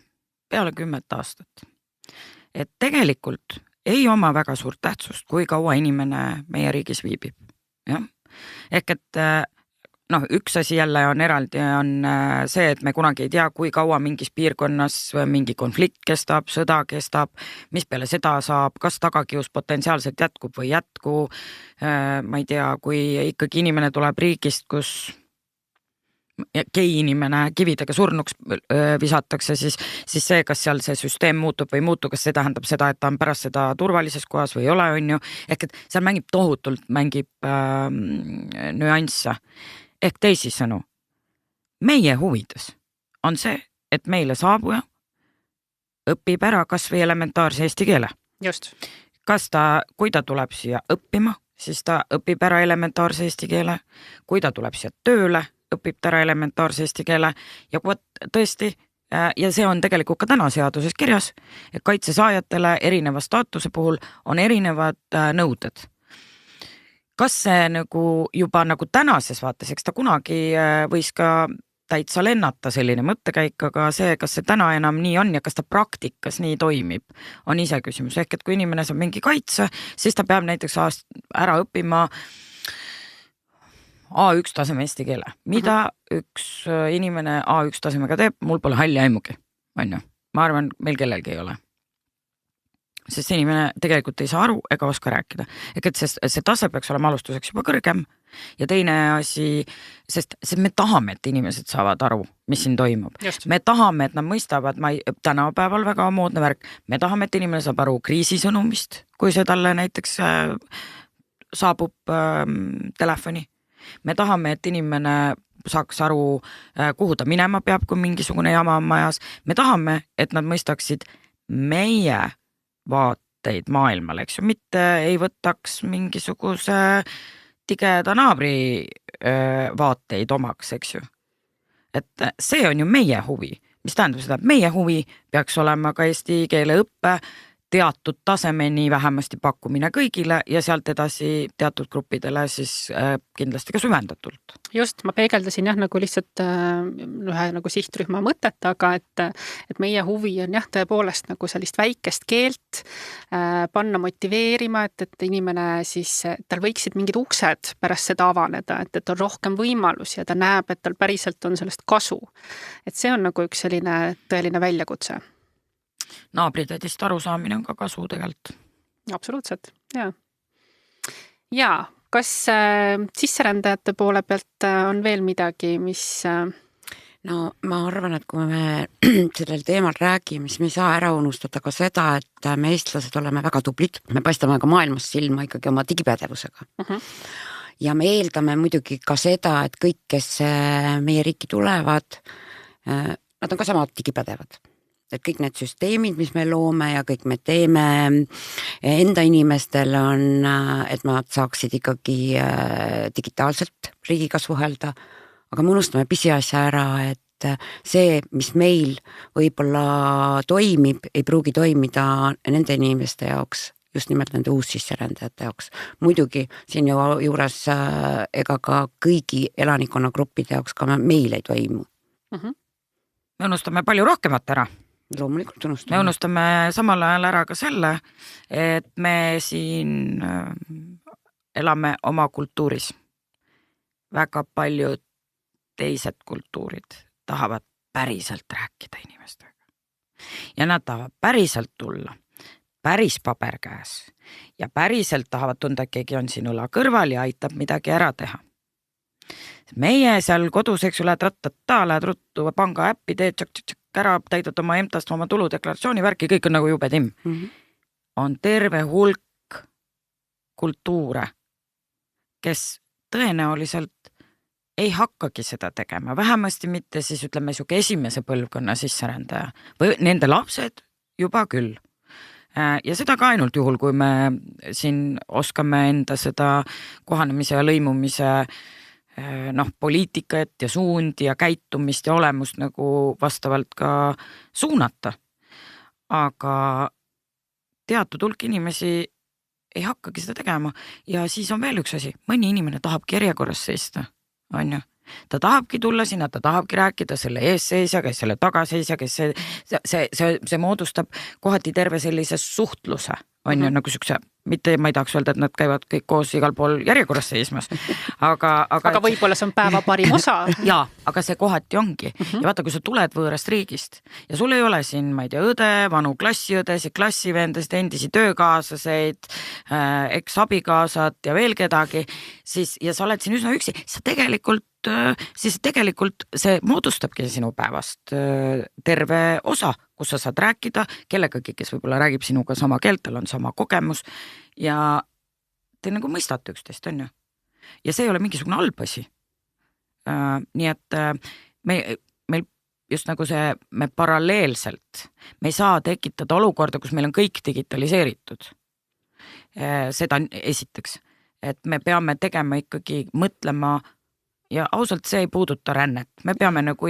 peale 10 aastat, et tegelikult ei oma väga suurt tähtsust, kui kaua inimene meie riigis viibib. Ja? Ehk et üks asi jälle on eraldi, on see, et me kunagi ei tea, kui kaua mingis piirkonnas mingi konflikt kestab, sõda kestab, mis peale seda saab, kas tagakius potentsiaalselt jätkub või jätku. Ma ei tea, kui ikkagi inimene tuleb riigist, kus gei inimene kividega surnuks visatakse, siis see, kas seal see süsteem muutub või ei muutu, kas see tähendab seda, et ta on pärast seda turvalises kohas või ei ole, on ju. Ehk et seal tohutult mängib nüansse. Ehk teisisõnu, meie huvides on see, et meile saabuja õpib ära kas või elementaarse eesti keele. Just. Kui ta tuleb siia õppima, siis ta õpib ära elementaarse eesti keele. Kui ta tuleb siia tööle, õpib tära elementaarse eesti keele ja tõesti, ja see on tegelikult ka täna seaduses kirjas, et kaitsesaajatele erineva staatuse puhul on erinevad nõuded. Kas see juba tänases vaates, eks ta kunagi võis ka täitsa lennata selline mõttekäik, aga see, kas see täna enam nii on ja kas ta praktikas nii toimib, on ise küsimus. Ehk et kui inimene saab mingi kaitse, siis ta peab näiteks ära õppima A1 taseme eesti keele. Mida üks inimene A1 tasemega teeb, mul pole halli aimugi. Ma arvan, meil kellelgi ei ole. Sest see inimene tegelikult ei saa aru ega oska rääkida. Ehk et see tase peaks olema alustuseks juba kõrgem. Ja teine asi, sest me tahame, et inimesed saavad aru, mis siin toimub. Just. Me tahame, et nad mõistavad, tänapäeval väga moodne värk, me tahame, et inimene saab aru kriisisõnumist, kui see talle näiteks saabub telefoni. Me tahame, et inimene saaks aru, kuhu ta minema peab, kui mingisugune jama on majas. Me tahame, et nad mõistaksid meie vaateid maailmale, eks ju, mitte ei võtaks mingisuguse tigeda naabri vaateid omaks, eks ju. Et see on ju meie huvi, mis tähendab seda, et meie huvi peaks olema ka eesti keele õppe teatud tasemeni vähemasti pakkumine kõigile ja sealt edasi teatud gruppidele siis kindlasti ka süvendatult. Just, ma peegeldasin lihtsalt ühe sihtrühma mõtet, aga et meie huvi on tõepoolest sellist väikest keelt panna motiveerima, et inimene siis, tal võiksid mingid uksed pärast seda avaneda, et on rohkem võimalusi ja ta näeb, et tal päriselt on sellest kasu. Et see on üks selline tõeline väljakutse. Naabridest arusaamine on ka kasu tegelikult. Absoluutselt, jaa. Ja, kas sisserändajate poole pealt on veel midagi, mis... No ma arvan, et kui me sellel teemal räägime, siis me ei saa ära unustada ka seda, et me eestlased oleme väga tublid. Me paistame ka maailmas silma ikkagi oma digipädevusega. Ja me eeldame muidugi ka seda, et kõik, kes meie riiki tulevad, nad on ka samad digipädevad. Et kõik need süsteemid, mis me loome ja kõik me teeme enda inimestel on, et nad saaksid ikkagi digitaalselt riigiga suhelda, aga me unustame pisiasja ära, et see, mis meil võib-olla toimib, ei pruugi toimida nende inimeste jaoks, just nimelt nende uussisserändajate jaoks. Muidugi siin juures ega ka kõigi elanikkonnagruppide jaoks ka meil ei toimu. Me unustame palju rohkemat ära. Loomulikult unustame. Me unustame samal ajal ära ka selle, et me siin elame oma kultuuris. Väga paljud teised kultuurid tahavad päriselt rääkida inimestega. Ja nad tahavad päriselt tulla, päris paber käes ja päriselt tahavad tunda, et keegi on siin õla kõrval ja aitab midagi ära teha. Meie seal kodus, eks ju, lähed lähed ruttu panga äppi, teed tšak ära, täidad oma EMTA-st oma tuludeklaratsiooni värki, kõik on jube timm. On terve hulk kultuure, kes tõenäoliselt ei hakkagi seda tegema, vähemasti mitte siis ütleme esimese põlvkonna sisserändaja või nende lapsed juba küll. Ja seda ka ainult juhul, kui me siin oskame enda seda kohanemise ja lõimumise poliitikat ja suundi ja käitumist ja olemust nagu vastavalt ka suunata. Aga teatud hulk inimesi ei hakkagi seda tegema ja siis on veel üks asi, mõni inimene tahabki järjekorras seista, on ju. Ta tahabki tulla sinna, ta tahabki rääkida selle eesseisja, kes selle tagaseisja, kes see moodustab kohati terve sellise suhtluse, on ju, nagu siukse, mitte ma ei tahaks öelda, et nad käivad kõik koos igal pool järjekorras seismas, aga võib-olla see on päeva parim osa. Jaa, aga see kohati ongi. Ja vaata, kui sa tuled võõrast riigist ja sul ei ole siin, ma ei tea, õde, vanu klassiõdesid, klassivendasid, endisi töökaaslaseid, eks-abikaasad ja veel kedagi, siis, ja sa oled siin üsna üksi, siis tegelikult see moodustabki sinu päevast terve osa, kus sa saad rääkida kellegagi, kes võib-olla räägib sinuga sama keelt, tal on sama kogemus ja te nagu mõistate üksteist, on ju. Ja see ei ole mingisugune halb asi. Nii et meil just nagu see, me paralleelselt, me ei saa tekitada olukorda, kus meil on kõik digitaliseeritud. Seda esiteks, et me peame tegema ikkagi mõtlema ja ausalt see ei puuduta rännet. Me peame nagu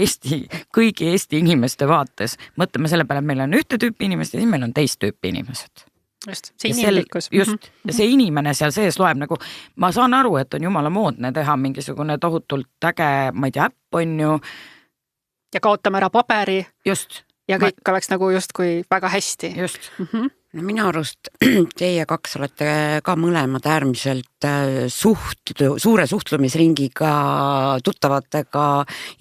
kõigi Eesti inimeste vaates mõtlema selle peale, et meil on ühte tüüpi inimesed ja siis meil on teist tüüpi inimesed. Just, see inimlikkus. Just, ja see inimene seal sees loeb nagu, ma saan aru, et on jumala moodne teha mingisugune tohutult äge, ma ei tea, äpp on ju. Ja kaotame ära paberi. Just. Ja kõik oleks nagu justkui väga hästi. Just. No minu arust teie kaks olete ka mõlemad äärmiselt suure suhtlemisringiga tuttavatega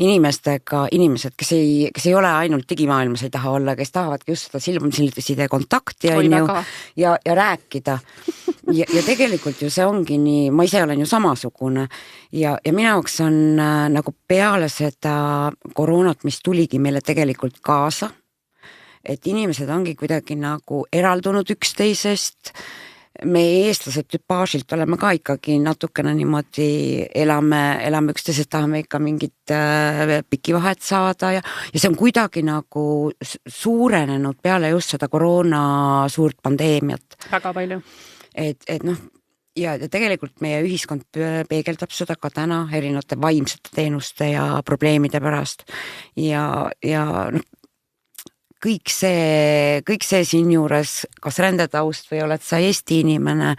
inimesed, kes ei ole ainult digimaailmas, ei taha olla, kes tahavadki just seda silmside kontakti ja rääkida. Ja tegelikult ju see ongi nii, ma ise olen ju samasugune ja minu jaoks on nagu peale seda koroonat, mis tuligi meile tegelikult kaasa, et inimesed ongi kuidagi nagu eraldunud üksteisest. Meie eestlased tüpaažilt oleme ka ikkagi natukene niimoodi elame üksteisest, tahame ikka mingit pikivahet saada ja see on kuidagi nagu suurenenud peale just seda koroona suurt pandeemiat. Väga palju. Et noh, ja tegelikult meie ühiskond peegeldab seda ka täna erinevate vaimsete teenuste ja probleemide pärast ja noh, kõik see siin juures, kas rändetaust või oled sa Eesti inimene,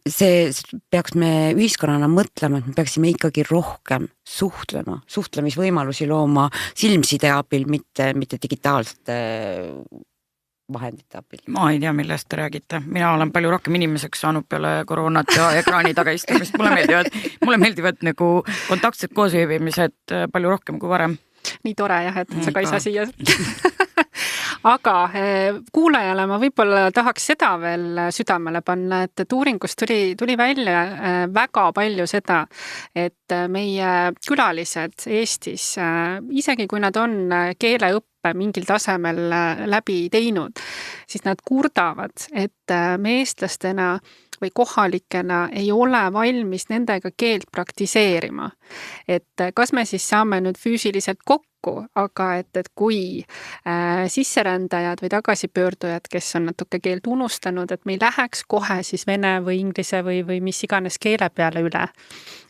see peaks me ühiskonnana mõtlema, et me peaksime ikkagi rohkem suhtlemisvõimalusi looma silmside abil, mitte digitaalsete vahendite abil. Ma ei tea, millest te räägite. Mina olen palju rohkem inimeseks saanud peale koroonat ja ekraani taga istumist. Mulle meeldivad nagu kontaktsed koosviibimised palju rohkem kui varem. Nii tore jah, et sa ka ei saa siia. Aga kuulajale ma võib-olla tahaks seda veel südamele panna, et uuringust tuli välja väga palju seda, et meie külalised Eestis, isegi kui nad on keeleõppe mingil tasemel läbi teinud, siis nad kurdavad, et me eestlastena või kohalikena ei ole valmis nendega keelt praktiseerima. Et kas me siis saame nüüd füüsiliselt kokku, aga et kui sisserändajad või tagasipöördujad, kes on natuke keelt unustanud, et me ei läheks kohe siis vene või inglise või mis iganes keele peale üle.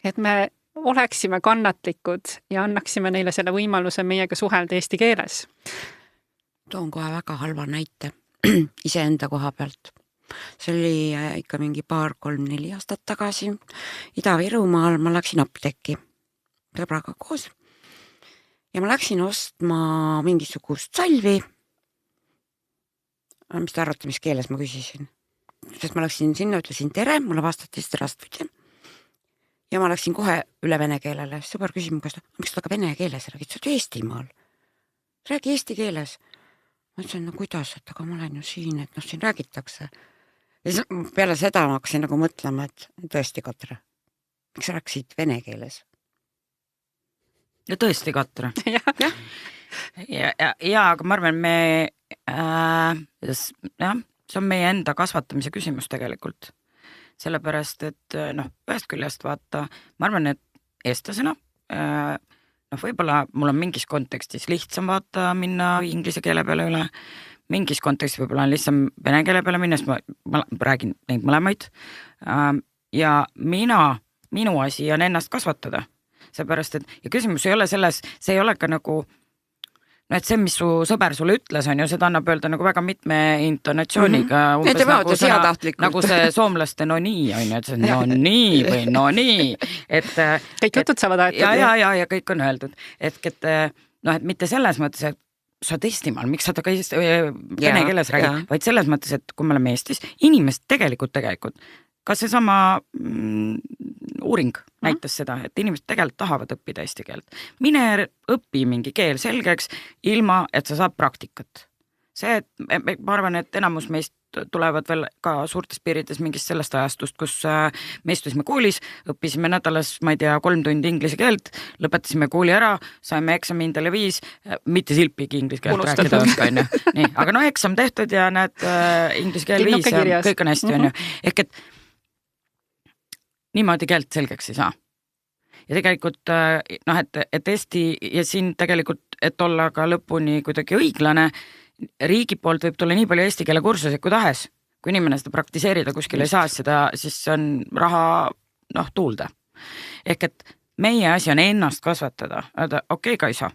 Et me oleksime kannatlikud ja annaksime neile selle võimaluse meiega suhelda eesti keeles. Toon kohe väga halva näite iseenda koha pealt. See oli ikka mingi 2-3-4 aastat tagasi. Ida-Virumaal ma läksin apteeki sõbraga koos ja ma läksin ostma mingisugust salvi. Mis te arvate, mis keeles ma küsisin? Sest ma läksin sinna, ütlesin tere, mulle vastati здравствуйте. Ja ma läksin kohe üle vene keelele. Sõber küsib mu käest, miks ta ka vene keeles räägid? Sa oled Eestimaal. Räägi eesti keeles. Ma ütlesin, no kuidas, et aga ma olen ju siin, et siin räägitakse. Ja peale seda ma hakkasin nagu mõtlema, et tõesti, Katre, miks sa rääkisid vene keeles? Ja tõesti, Katre. Ja, aga ma arvan, see on meie enda kasvatamise küsimus tegelikult. Sellepärast, et ühest küljest vaata, ma arvan, et eestlasena, võib-olla mul on mingis kontekstis lihtsam vaata minna inglise keele peale üle, mingis kontekstis võib-olla on lihtsam vene keele peale minna, sest ma räägin neid mõlemaid. Ja minu asi on ennast kasvatada. Seepärast, et ja küsimus ei ole selles, see ei ole ka nagu, no et see, mis su sõber sulle ütles, on ju, seda annab öelda nagu väga mitme intonatsiooniga. Nagu see soomlaste no nii, on ju, et see no nii või no nii. Kõik jutud saavad aetud. Ja kõik on öeldud. Et mitte selles mõttes, et sa oled Eestimaal, miks sa ta ka vene keeles räägid, vaid selles mõttes, et kui me oleme Eestis, inimesed tegelikult, ka see sama uuring näitas seda, et inimesed tegelikult tahavad õppida eesti keelt. Mine õpi mingi keel selgeks, ilma et sa saad praktikat. See, et ma arvan, et enamus meist tulevad veel ka suurtes piirides mingist sellest ajastust, kus me istusime koolis, õppisime nädalas, ma ei tea, 3 tundi inglise keelt, lõpetasime kooli ära, saime eksami hindele 5, mitte silpigi inglise keelt rääkida oska, on ju. Nii, aga no eksam tehtud ja näed inglise keel 5 ja kõik on hästi, on ju. Ehk et niimoodi keelt selgeks ei saa. Ja tegelikult, et Eesti ja siin tegelikult, et olla ka lõpuni kuidagi õiglane, riigi poolt võib tulla nii palju eesti keele kursusi kui tahes. Kui inimene seda praktiseerida kuskil ei saa, siis on raha tuulda. Ehk et meie asi on ennast kasvatada. Okei, Kaisa.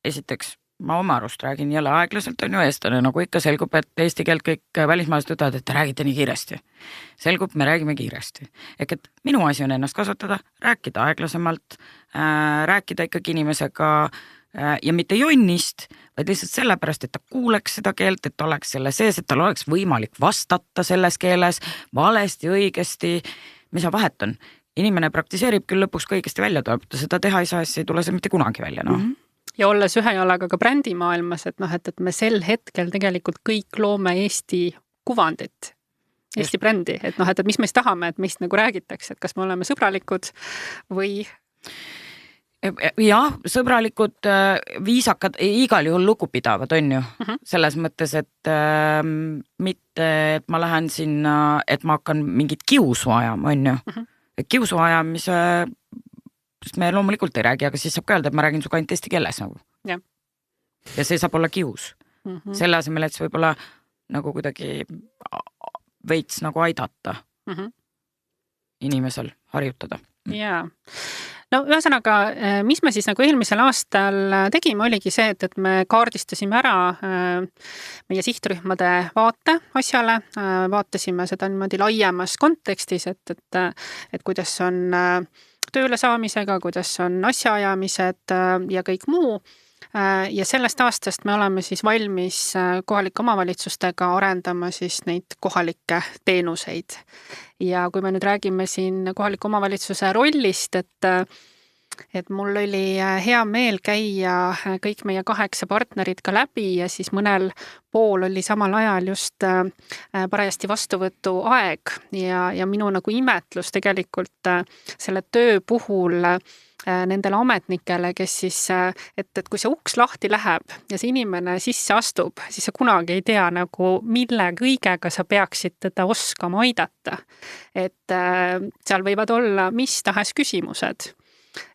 Esiteks, ma oma arust räägin jälle aeglaselt, on ju eestlane, nagu ikka selgub, et eesti keelt kõik välismaalased ütlevad, et te räägite nii kiiresti. Selgub, me räägime kiiresti. Ehk et minu asi on ennast kasvatada, rääkida aeglasemalt, rääkida ikkagi inimesega ja mitte jonnist, vaid lihtsalt sellepärast, et ta kuuleks seda keelt, et ta oleks selle sees, et tal oleks võimalik vastata selles keeles valesti, õigesti, mis on vahet on. Inimene praktiseerib küll lõpuks ka õigesti välja, tuleb seda teha ei saa, siis ei tule see mitte kunagi välja. Ja olles ühe jalaga ka brändimaailmas, et me sel hetkel tegelikult kõik loome Eesti kuvandit, Eesti brändi, et mis meist tahame, et meist nagu räägitakse, et kas me oleme sõbralikud või... Jah, sõbralikud, viisakad, igal juhul lugupidavad, on ju. Selles mõttes, et mitte, et ma lähen sinna, et ma hakkan mingit kiusu ajama, on ju. Kiusu ajamise, sest me loomulikult ei räägi, aga siis saab ka öelda, et ma räägin suga ainult eesti keeles nagu. Ja see saab olla kius. Selle asemel, et see võib olla nagu kuidagi veits nagu aidata inimesel harjutada. Jaa. No ühesõnaga, mis me siis nagu eelmisel aastal tegime, oligi see, et me kaardistasime ära meie sihtrühmade vaate asjale, vaatasime seda niimoodi laiemas kontekstis, et kuidas on tööle saamisega, kuidas on asjaajamised ja kõik muu. Ja sellest aastast me oleme siis valmis kohalike omavalitsustega arendama siis neid kohalikke teenuseid. Ja kui me nüüd räägime siin kohaliku omavalitsuse rollist, et mul oli hea meel käia kõik meie 8 partnerid ka läbi ja siis mõnel pool oli samal ajal just parajasti vastuvõtu aeg ja minu nagu imetlus tegelikult selle töö puhul nendele ametnikele, kes siis, et kui see uks lahti läheb ja see inimene sisse astub, siis sa kunagi ei tea nagu, mille kõigega sa peaksid teda oskama aidata. Et seal võivad olla mis tahes küsimused.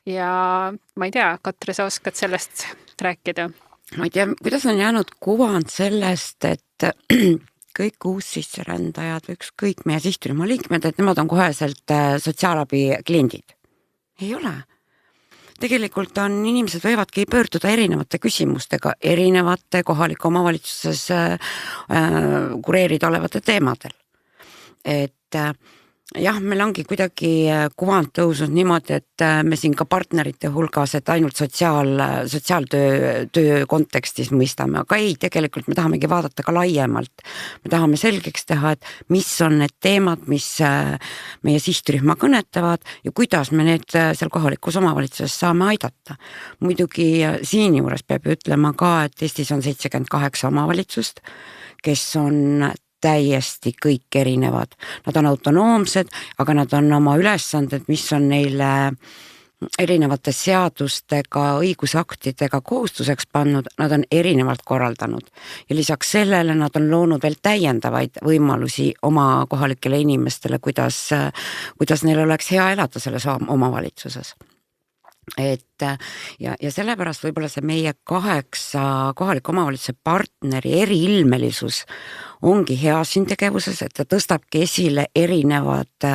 Ja ma ei tea, Katre, sa oskad sellest rääkida? Ma ei tea, kuidas on jäänud kuvand sellest, et kõik uussisserändajad või ükskõik meie sihtrühma liikmed, et nemad on koheselt sotsiaalabi kliendid. Ei ole. Tegelikult on inimesed võivadki pöörduda erinevate küsimustega, erinevate kohaliku omavalitsuses kureerida olevate teemadel. Et jah, meil ongi kuidagi kuvand tõusnud niimoodi, et me siin ka partnerite hulgas, et ainult sotsiaaltöö kontekstis mõistame, aga ei, tegelikult me tahamegi vaadata ka laiemalt. Me tahame selgeks teha, et mis on need teemad, mis meie sihtrühma kõnetavad ja kuidas me need seal kohalikus omavalitsuses saame aidata. Muidugi siin juures peab ütlema ka, et Eestis on 78 omavalitsust, kes on täiesti kõik erinevad. Nad on autonoomsed, aga nad on oma ülesanded, mis on neile erinevate seadustega, õigusaktidega kohustuseks pannud, nad on erinevalt korraldanud. Ja lisaks sellele nad on loonud veel täiendavaid võimalusi oma kohalikele inimestele, kuidas neil oleks hea elada selles omavalitsuses. et ja sellepärast võib-olla see meie 8 kohaliku omavalitsuse partneri eriilmelisus ongi hea siin tegevuses, et ta tõstabki esile erinevad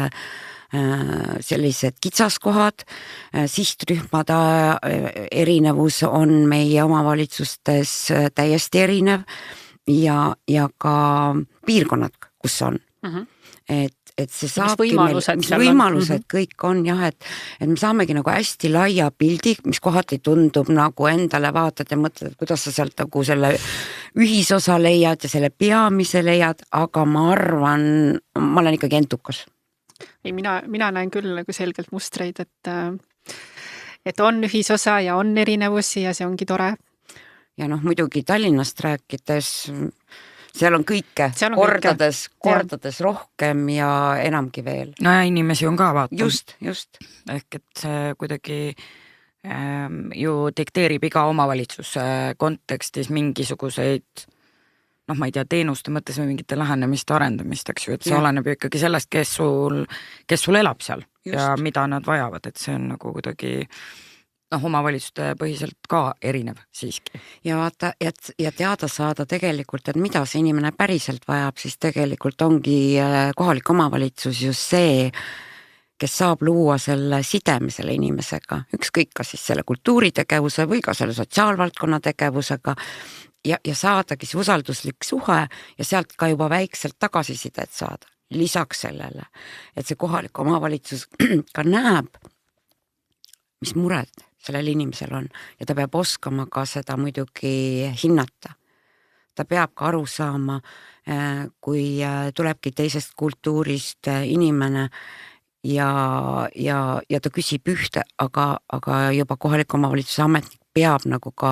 sellised kitsaskohad, sihtrühmade erinevus on meie omavalitsustes täiesti erinev ja ka piirkonnad, kus on. Et see saabki mis võimalused kõik on jah, et me saamegi nagu hästi laia pildi, mis kohati tundub nagu endale vaatad ja mõtled, et kuidas sa sealt nagu selle ühisosa leiad ja selle peamise leiad, aga ma arvan, ma olen ikkagi entukas. Ei, mina näen küll nagu selgelt mustreid, et on ühisosa ja on erinevusi ja see ongi tore. Ja muidugi Tallinnast rääkides seal on kõike, kordades rohkem ja enamgi veel. No ja inimesi on ka vaatama. Just. Ehk et see kuidagi ju dikteerib iga omavalitsuse kontekstis mingisuguseid, ma ei tea, teenuste mõttes või mingite lähenemiste arendamist, eks ju, et see oleneb ju ikkagi sellest, kes sul elab seal ja mida nad vajavad, et see on nagu kuidagi omavalitsuste põhiselt ka erinev siiski. Ja vaata, ja teada saada tegelikult, et mida see inimene päriselt vajab, siis tegelikult ongi kohalik omavalitsus just see, kes saab luua selle sideme selle inimesega, ükskõik kas siis selle kultuuritegevuse või ka selle sotsiaalvaldkonna tegevusega ja saadagi see usalduslik suhe ja sealt ka juba väikselt tagasisidet saada. Lisaks sellele, et see kohalik omavalitsus ka näeb, mis mured sellel inimesel on ja ta peab oskama ka seda muidugi hinnata. Ta peab ka aru saama, kui tulebki teisest kultuurist inimene ja ta küsib ühte, aga juba kohaliku omavalitsuse ametnik peab nagu ka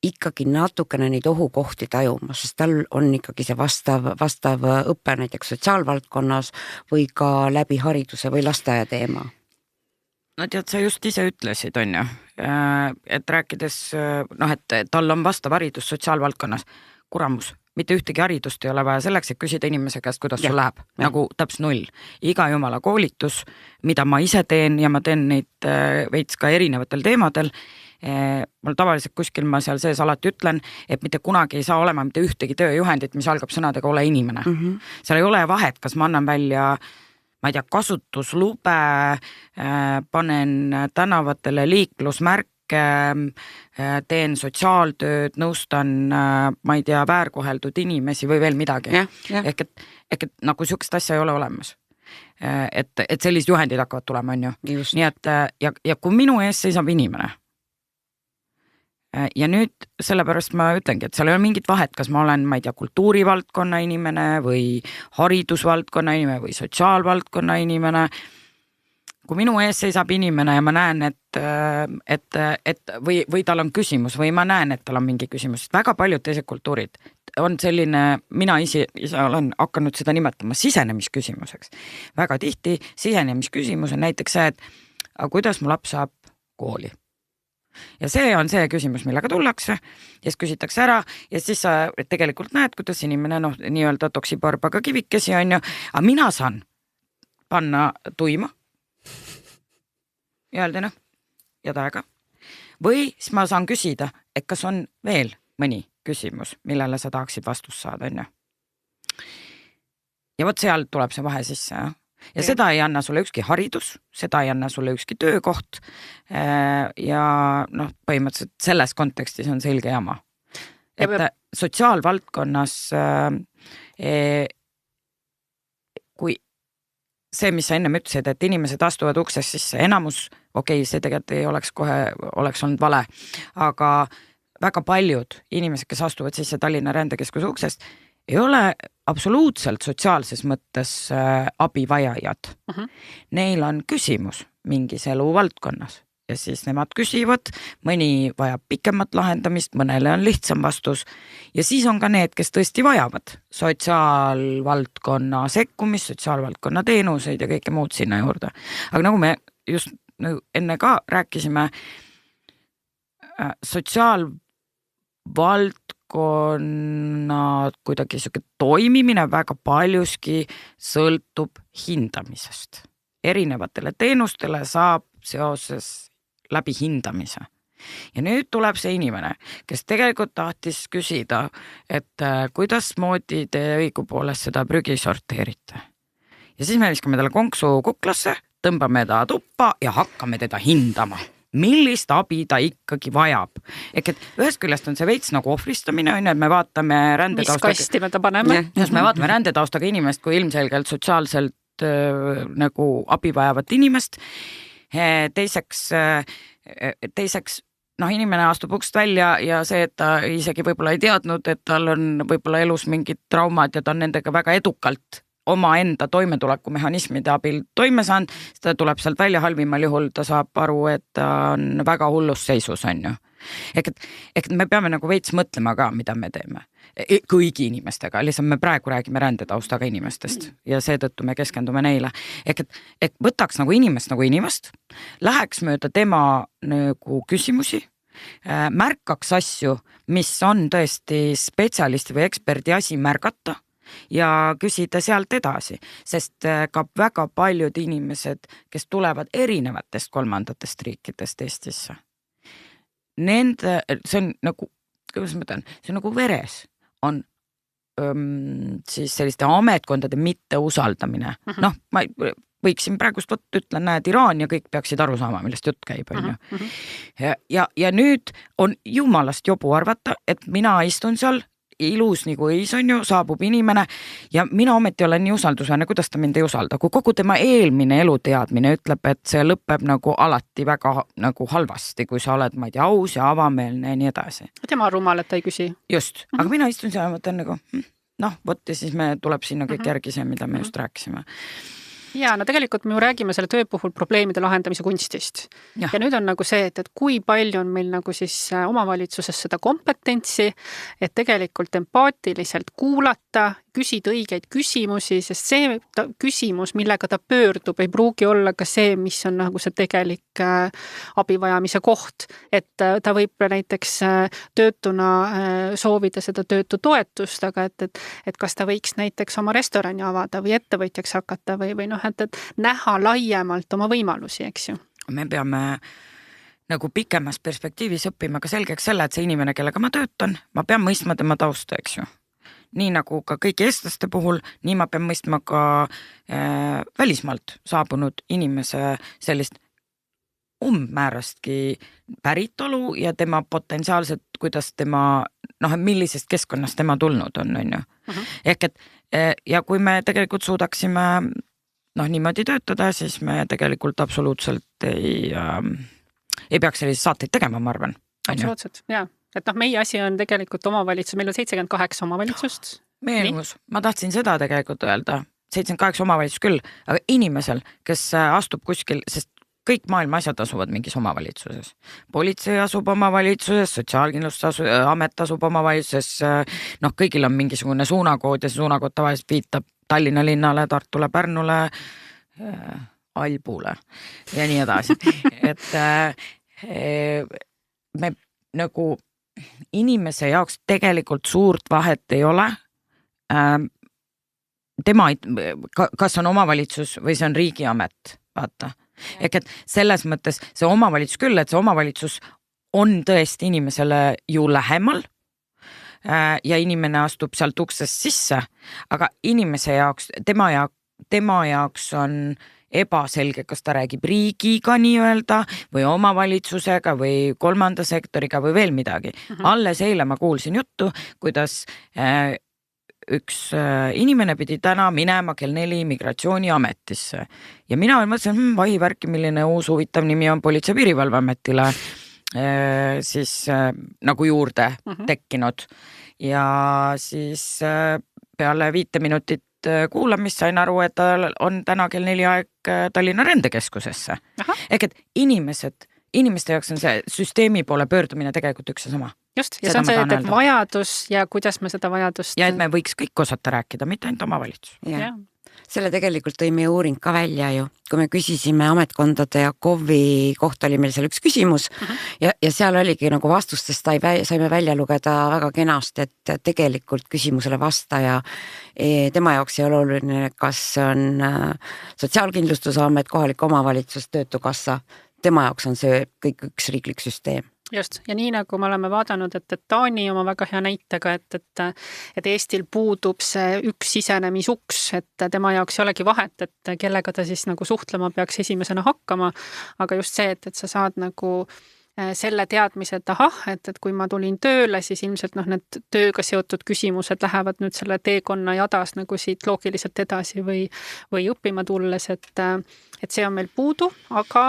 ikkagi natukene neid ohukohti tajuma, sest tal on ikkagi see vastav õppe näiteks sotsiaalvaldkonnas või ka läbi hariduse või lasteaia teema. No tead, sa just ise ütlesid, on ju, et rääkides, et tal on vastav haridus sotsiaalvaldkonnas, kuramus, mitte ühtegi haridust ei ole vaja selleks, et küsida inimese käest, kuidas sul läheb, nagu täpselt 0. Iga jumala koolitus, mida ma ise teen ja ma teen neid veits ka erinevatel teemadel, mul tavaliselt kuskil ma seal sees alati ütlen, et mitte kunagi ei saa olema mitte ühtegi tööjuhendit, mis algab sõnadega ole inimene. Seal ei ole vahet, kas ma annan välja ma ei tea, kasutuslube, panen tänavatele liiklusmärke, teen sotsiaaltööd, nõustan, ma ei tea, väärkoheldud inimesi või veel midagi. Ehk et nagu sihukest asja ei ole olemas. Et sellised juhendid hakkavad tulema, on ju. Nii et, ja kui minu ees seisab inimene, ja nüüd sellepärast ma ütlengi, et seal ei ole mingit vahet, kas ma olen, ma ei tea, kultuurivaldkonna inimene või haridusvaldkonna inimene või sotsiaalvaldkonna inimene. Kui minu ees seisab inimene ja ma näen, et või tal on küsimus või ma näen, et tal on mingi küsimus, et väga paljud teised kultuurid on selline, mina ise olen hakanud seda nimetama sisenemisküsimuseks. Väga tihti sisenemisküsimus on näiteks see, et kuidas mu laps saab kooli. Ja see on see küsimus, millega tullakse ja siis küsitakse ära ja siis sa tegelikult näed, kuidas inimene nii-öelda toksibarbaga kivikesi on ju, aga mina saan panna tuima ja öelda ja taega või siis ma saan küsida, et kas on veel mõni küsimus, millele sa tahaksid vastust saada, on ju. Ja vot seal tuleb see vahe sisse, jah. Ja seda ei anna sulle ükski haridus, seda ei anna sulle ükski töökoht ja põhimõtteliselt selles kontekstis on selge jama. Et sotsiaalvaldkonnas kui see, mis sa ennem ütlesid, et inimesed astuvad uksest sisse, enamus, see tegelikult ei oleks olnud vale, aga väga paljud inimesed, kes astuvad sisse Tallinna rändekeskuse uksest, ei ole absoluutselt sotsiaalses mõttes abivajajad. Neil on küsimus mingis eluvaldkonnas ja siis nemad küsivad, mõni vajab pikemat lahendamist, mõnele on lihtsam vastus ja siis on ka need, kes tõesti vajavad sotsiaalvaldkonna sekkumist, sotsiaalvaldkonna teenuseid ja kõike muud sinna juurde. Aga nagu me just enne ka rääkisime, sotsiaalvaldkonna kuidagi siuke toimimine väga paljuski sõltub hindamisest. Erinevatele teenustele saab seoses läbi hindamise. Ja nüüd tuleb see inimene, kes tegelikult tahtis küsida, et kuidas moodi te õigupoolest seda prügi sorteerite. Ja siis me viskame talle konksu kuklasse, tõmbame ta tuppa ja hakkame teda hindama. Millist abi ta ikkagi vajab. Ehk et ühest küljest on see veits nagu ohvristamine, on, et me vaatame rändetaustaga. Mis kasti me ta paneme? Just me vaatame rändetaustaga inimest kui ilmselgelt sotsiaalselt nagu abi vajavat inimest. Teiseks inimene astub ukst välja ja see, et ta isegi võib-olla ei teadnud, et tal on võib-olla elus mingid traumad ja ta on nendega väga edukalt omaenda toimetulekumehhanismide abil toime saanud, seda tuleb sealt välja, halvimal juhul ta saab aru, et ta on väga hullus seisus, on ju. Ehk me peame nagu veits mõtlema ka, mida me teeme. Kõigi inimestega, lihtsalt me praegu räägime rändetaustaga inimestest ja seetõttu me keskendume neile. Ehk et võtaks nagu inimest, läheks mööda tema nagu küsimusi, märkaks asju, mis on tõesti spetsialisti või eksperdi asi märgata ja küsida sealt edasi, sest ka väga paljud inimesed, kes tulevad erinevatest kolmandatest riikidest Eestisse, see on nagu, kuidas ma ütlen, see on nagu veres, on siis selliste ametkondade mitteusaldamine. Noh, ma võiksin praegust ütlen, näed Iraan ja kõik peaksid aru saama, millest jutt käib. Ja nüüd on jumalast jobu arvata, et mina istun seal ilus nagu õis, on ju, saabub inimene ja mina ometi olen nii usaldusväärne, kuidas ta mind ei usalda, kui kogu tema eelmine eluteadmine ütleb, et see lõpeb nagu alati väga nagu halvasti, kui sa oled, ma ei tea, aus ja avameelne ja nii edasi. Tema on rumal, et ta ei küsi. Just, aga mina istun seal ja mõtlen nagu, võt ja siis me tuleb sinna kõik järgi see, mida me just rääkisime. Ja no tegelikult me ju räägime selle töö puhul probleemide lahendamise kunstist. Ja nüüd on nagu see, et kui palju on meil nagu siis omavalitsuses seda kompetentsi, et tegelikult empaatiliselt kuulata, küsida õigeid küsimusi, sest see küsimus, millega ta pöördub, ei pruugi olla ka see, mis on nagu see tegelik abivajamise koht. Et ta võib näiteks töötuna soovida seda töötutoetust, aga et kas ta võiks näiteks oma restorani avada või ettevõtjaks hakata või noh, et näha laiemalt oma võimalusi, eks ju. Me peame nagu pikemas perspektiivis õppima ka selgeks selle, et see inimene, kellega ma töötan, ma pean mõistma tema tausta, eks ju. Nii nagu ka kõigi eestlaste puhul, nii ma pean mõistma ka välismaalt saabunud inimese sellist umbmäärastki päritolu ja tema potentsiaalselt, kuidas tema, millisest keskkonnast tema tulnud on ju. Ehk et, ja kui me tegelikult suudaksime niimoodi töötada, siis me tegelikult absoluutselt ei peaks selliseid saateid tegema, ma arvan. Absoluutselt, jaa. Et meie asi on tegelikult omavalitsus, meil on 78 omavalitsust. Meenus, ma tahtsin seda tegelikult öelda, 78 omavalitsus küll, aga inimesel, kes astub kuskil, sest kõik maailma asjad asuvad mingis omavalitsuses. Politsei asub omavalitsuses, sotsiaalkindlustusamet asub omavalitsuses, kõigil on mingisugune suunakood ja see suunakood tavaliselt viitab Tallinna linnale, Tartule, Pärnule, Albule ja nii edasi. Et me nagu inimese jaoks tegelikult suurt vahet ei ole. Tema, kas on omavalitsus või see on riigiamet, vaata. Ehk et selles mõttes see omavalitsus küll, et see omavalitsus on tõesti inimesele ju lähemal ja inimene astub sealt uksest sisse, aga inimese jaoks, tema jaoks on ebaselge, kas ta räägib riigiga nii-öelda või omavalitsusega või kolmanda sektoriga või veel midagi. Alles eile ma kuulsin juttu, kuidas üks inimene pidi täna minema kell 4 migratsiooniametisse ja mina mõtlesin, vahivärki, milline uus huvitav nimi on Politsei- ja Piirivalveametile siis nagu juurde tekkinud ja siis peale 5 minutit kuulamist sain aru, et ta on täna kell 4 aeg Tallinna Rendekeskusesse. Ehk et inimeste jaoks on see süsteemi poole pöördumine tegelikult üks ja sama. Just, ja see on see, et vajadus ja kuidas me seda vajadust... Ja et me võiks kõik osata rääkida, mitte ainult omavalitsus. Selle tegelikult tõi meie uuring ka välja ju, kui me küsisime ametkondade ja KOV-i kohta oli meil seal üks küsimus ja seal oligi nagu vastustest saime välja lugeda väga kenast, et tegelikult küsimusele vastaja, tema jaoks ei ole oluline, kas on Sotsiaalkindlustusamet, kohalik omavalitsus, Töötukassa. tema jaoks on see kõik üks riiklik süsteem. Just, ja nii nagu me oleme vaadanud, et Taani oma väga hea näitega, et Eestil puudub see üks sisenemisuks, et tema jaoks ei olegi vahet, et kellega ta siis nagu suhtlema peaks esimesena hakkama, aga just see, et sa saad nagu selle teadmise, et ahah, et kui ma tulin tööle, siis ilmselt need tööga seotud küsimused lähevad nüüd selle teekonna jadas nagu siit loogiliselt edasi või õppima tulles, et see on meil puudu, aga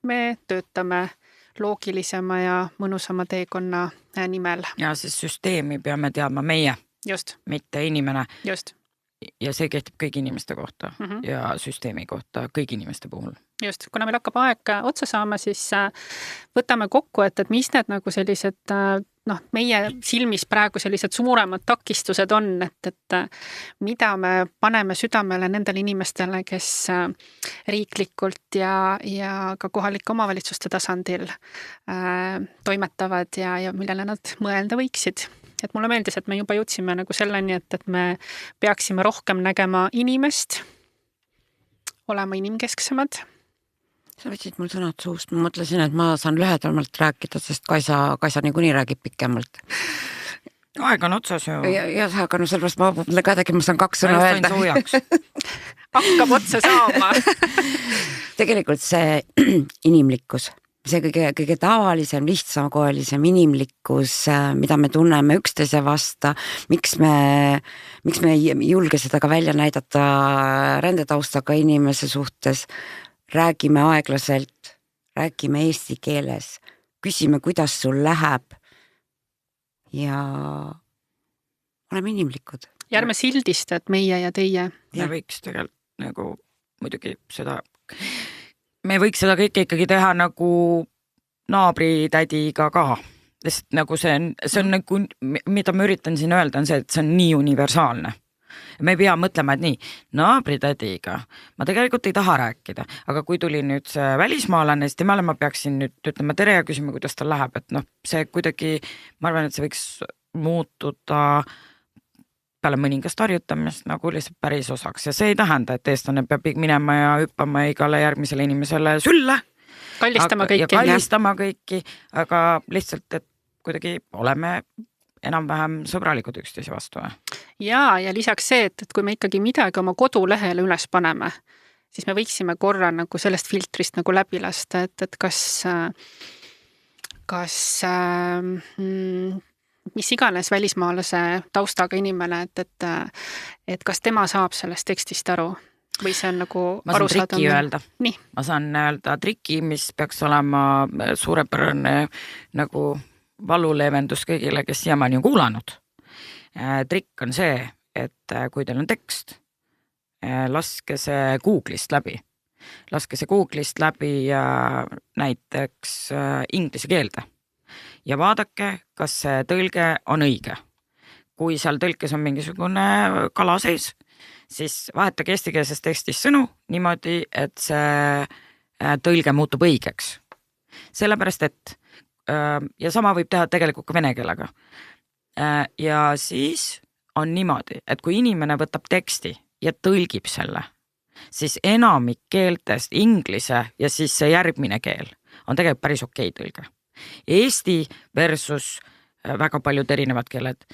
me töötame loogilisema ja mõnusama teekonna nimel. Ja siis süsteemi peame teadma meie, Just. mitte inimene. Just. Ja see kehtib kõigi inimeste kohta ja süsteemi kohta kõigi inimeste puhul. Just, kuna meil hakkab aeg otsa saama, siis võtame kokku, et mis need nagu sellised meie silmis praegu sellised suuremad takistused on, et mida me paneme südamele nendele inimestele, kes riiklikult ja ka kohalike omavalitsuste tasandil toimetavad ja millele nad mõelda võiksid. Et mulle meeldis, et me juba jõudsime nagu selleni, et me peaksime rohkem nägema inimest, olema inimkesksemad. Sa võtsid mul sõnad suust, ma mõtlesin, et ma saan lühedamalt rääkida, sest Kaisa niikuinii räägib pikemalt. Aeg on otsas ju. Ja aga sellepärast ma mõtlen ka ma saan 2 sõna öelda. Hakkab otsa saama. Tegelikult see inimlikkus, see kõige tavalisem, lihtsamakoelisem inimlikkus, mida me tunneme üksteise vasta, miks me ei julge seda ka välja näidata rändetaustaga inimese suhtes, räägime aeglaselt, räägime eesti keeles, küsime, kuidas sul läheb ja oleme inimlikud. Ja ärme sildista, et meie ja teie. Me võiks tegelikult nagu muidugi seda, me võiks seda kõike ikkagi teha nagu naabritädiga ka, sest nagu see on nagu, mida ma üritan siin öelda, on see, et see on nii universaalne. Me ei pea mõtlema, et nii, naabritädiga ma tegelikult ei taha rääkida, aga kui tuli nüüd see välismaalane, siis temale ma peaksin nüüd ütlema tere ja küsima, kuidas tal läheb, et see kuidagi, ma arvan, et see võiks muutuda peale mõningast harjutamist nagu lihtsalt päris osaks ja see ei tähenda, et eestlane peab minema ja hüppama igale järgmisele inimesele sülle. Kallistama kõiki. Ja kallistama kõiki, aga lihtsalt, et kuidagi oleme enam-vähem sõbralikud üksteise vastu. Ja lisaks see, et kui me ikkagi midagi oma kodulehele üles paneme, siis me võiksime korra nagu sellest filtrist nagu läbi lasta, et kas mis iganes välismaalase taustaga inimene, et kas tema saab sellest tekstist aru või see on nagu aru saada. Ma saan trikki öelda. Nii. Ma saan öelda trikki, mis peaks olema suurepärane nagu valuleevendus kõigile, kes siiamaani on kuulanud. Trikk on see, et kui teil on tekst, laske see Google'ist läbi. Laske see Google'ist läbi näiteks inglise keelde ja vaadake, kas see tõlge on õige. Kui seal tõlkes on mingisugune kala seis, siis vahetage eestikeelses tekstis sõnu niimoodi, et see tõlge muutub õigeks. Sellepärast, et ja sama võib teha tegelikult ka vene keelega. Ja siis on niimoodi, et kui inimene võtab teksti ja tõlgib selle, siis enamik keeltest, inglise ja siis see järgmine keel on tegelikult päris okei tõlge. Eesti versus väga paljud erinevad keeled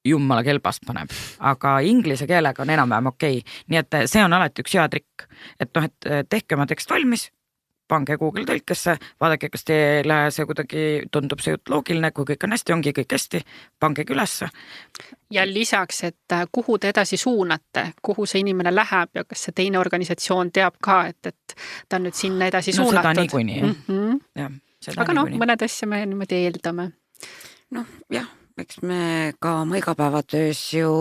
jummala kelbast paneb, aga inglise keelega on enam-vähem okei. Nii et see on alati üks hea trikk, et tehke oma tekst valmis, pange Google tõlkesse, vaadake, kas teile see kuidagi tundub see jutt loogiline, kui kõik on hästi, ongi kõik hästi, pangegi ülesse. Ja lisaks, et kuhu te edasi suunate, kuhu see inimene läheb ja kas see teine organisatsioon teab ka, et ta on nüüd sinna edasi suunatud. Seda niikuinii. Aga mõned asja me niimoodi eeldame. Jah, eks me ka oma igapäevatöös ju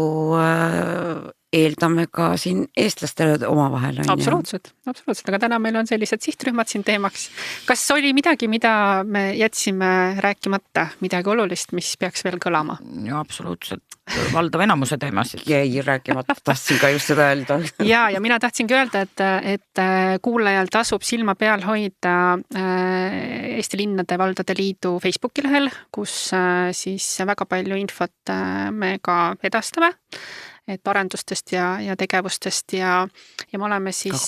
eeldame ka siin eestlastele omavahel. Absoluutselt, aga täna meil on sellised sihtrühmad siin teemaks. Kas oli midagi, mida me jätsime rääkimata, midagi olulist, mis peaks veel kõlama? Ja absoluutselt, valdav enamuse teemasid. Jäi rääkimata, tahtsin ka just seda öelda. Ja mina tahtsingi öelda, et kuulajal tasub silma peal hoida Eesti Linnade Valdade Liidu Facebooki lehel, kus siis väga palju infot me ka edastame. et arendustest ja tegevustest ja me oleme siis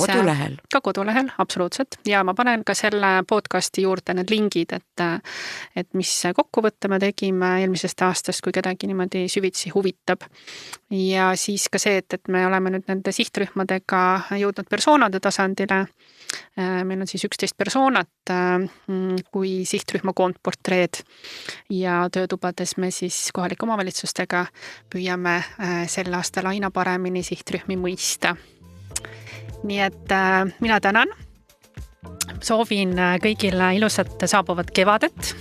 ka kodulehel, absoluutselt. Ja ma panen ka selle podcasti juurde need lingid, et mis kokkuvõtte me tegime eelmisest aastast, kui kedagi niimoodi süvitsi huvitab. Ja siis ka see, et me oleme nüüd nende sihtrühmadega jõudnud persoonade tasandile. Meil on siis 11 persoonat kui sihtrühma koondportreed ja töötubades me siis kohalike omavalitsustega püüame sel aastal aina paremini sihtrühmi mõista. Nii et mina tänan. Soovin kõigile ilusat saabuvat kevadet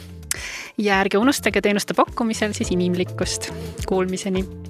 ja ärge unustage teenuste pakkumisel siis inimlikkust. Kuulmiseni!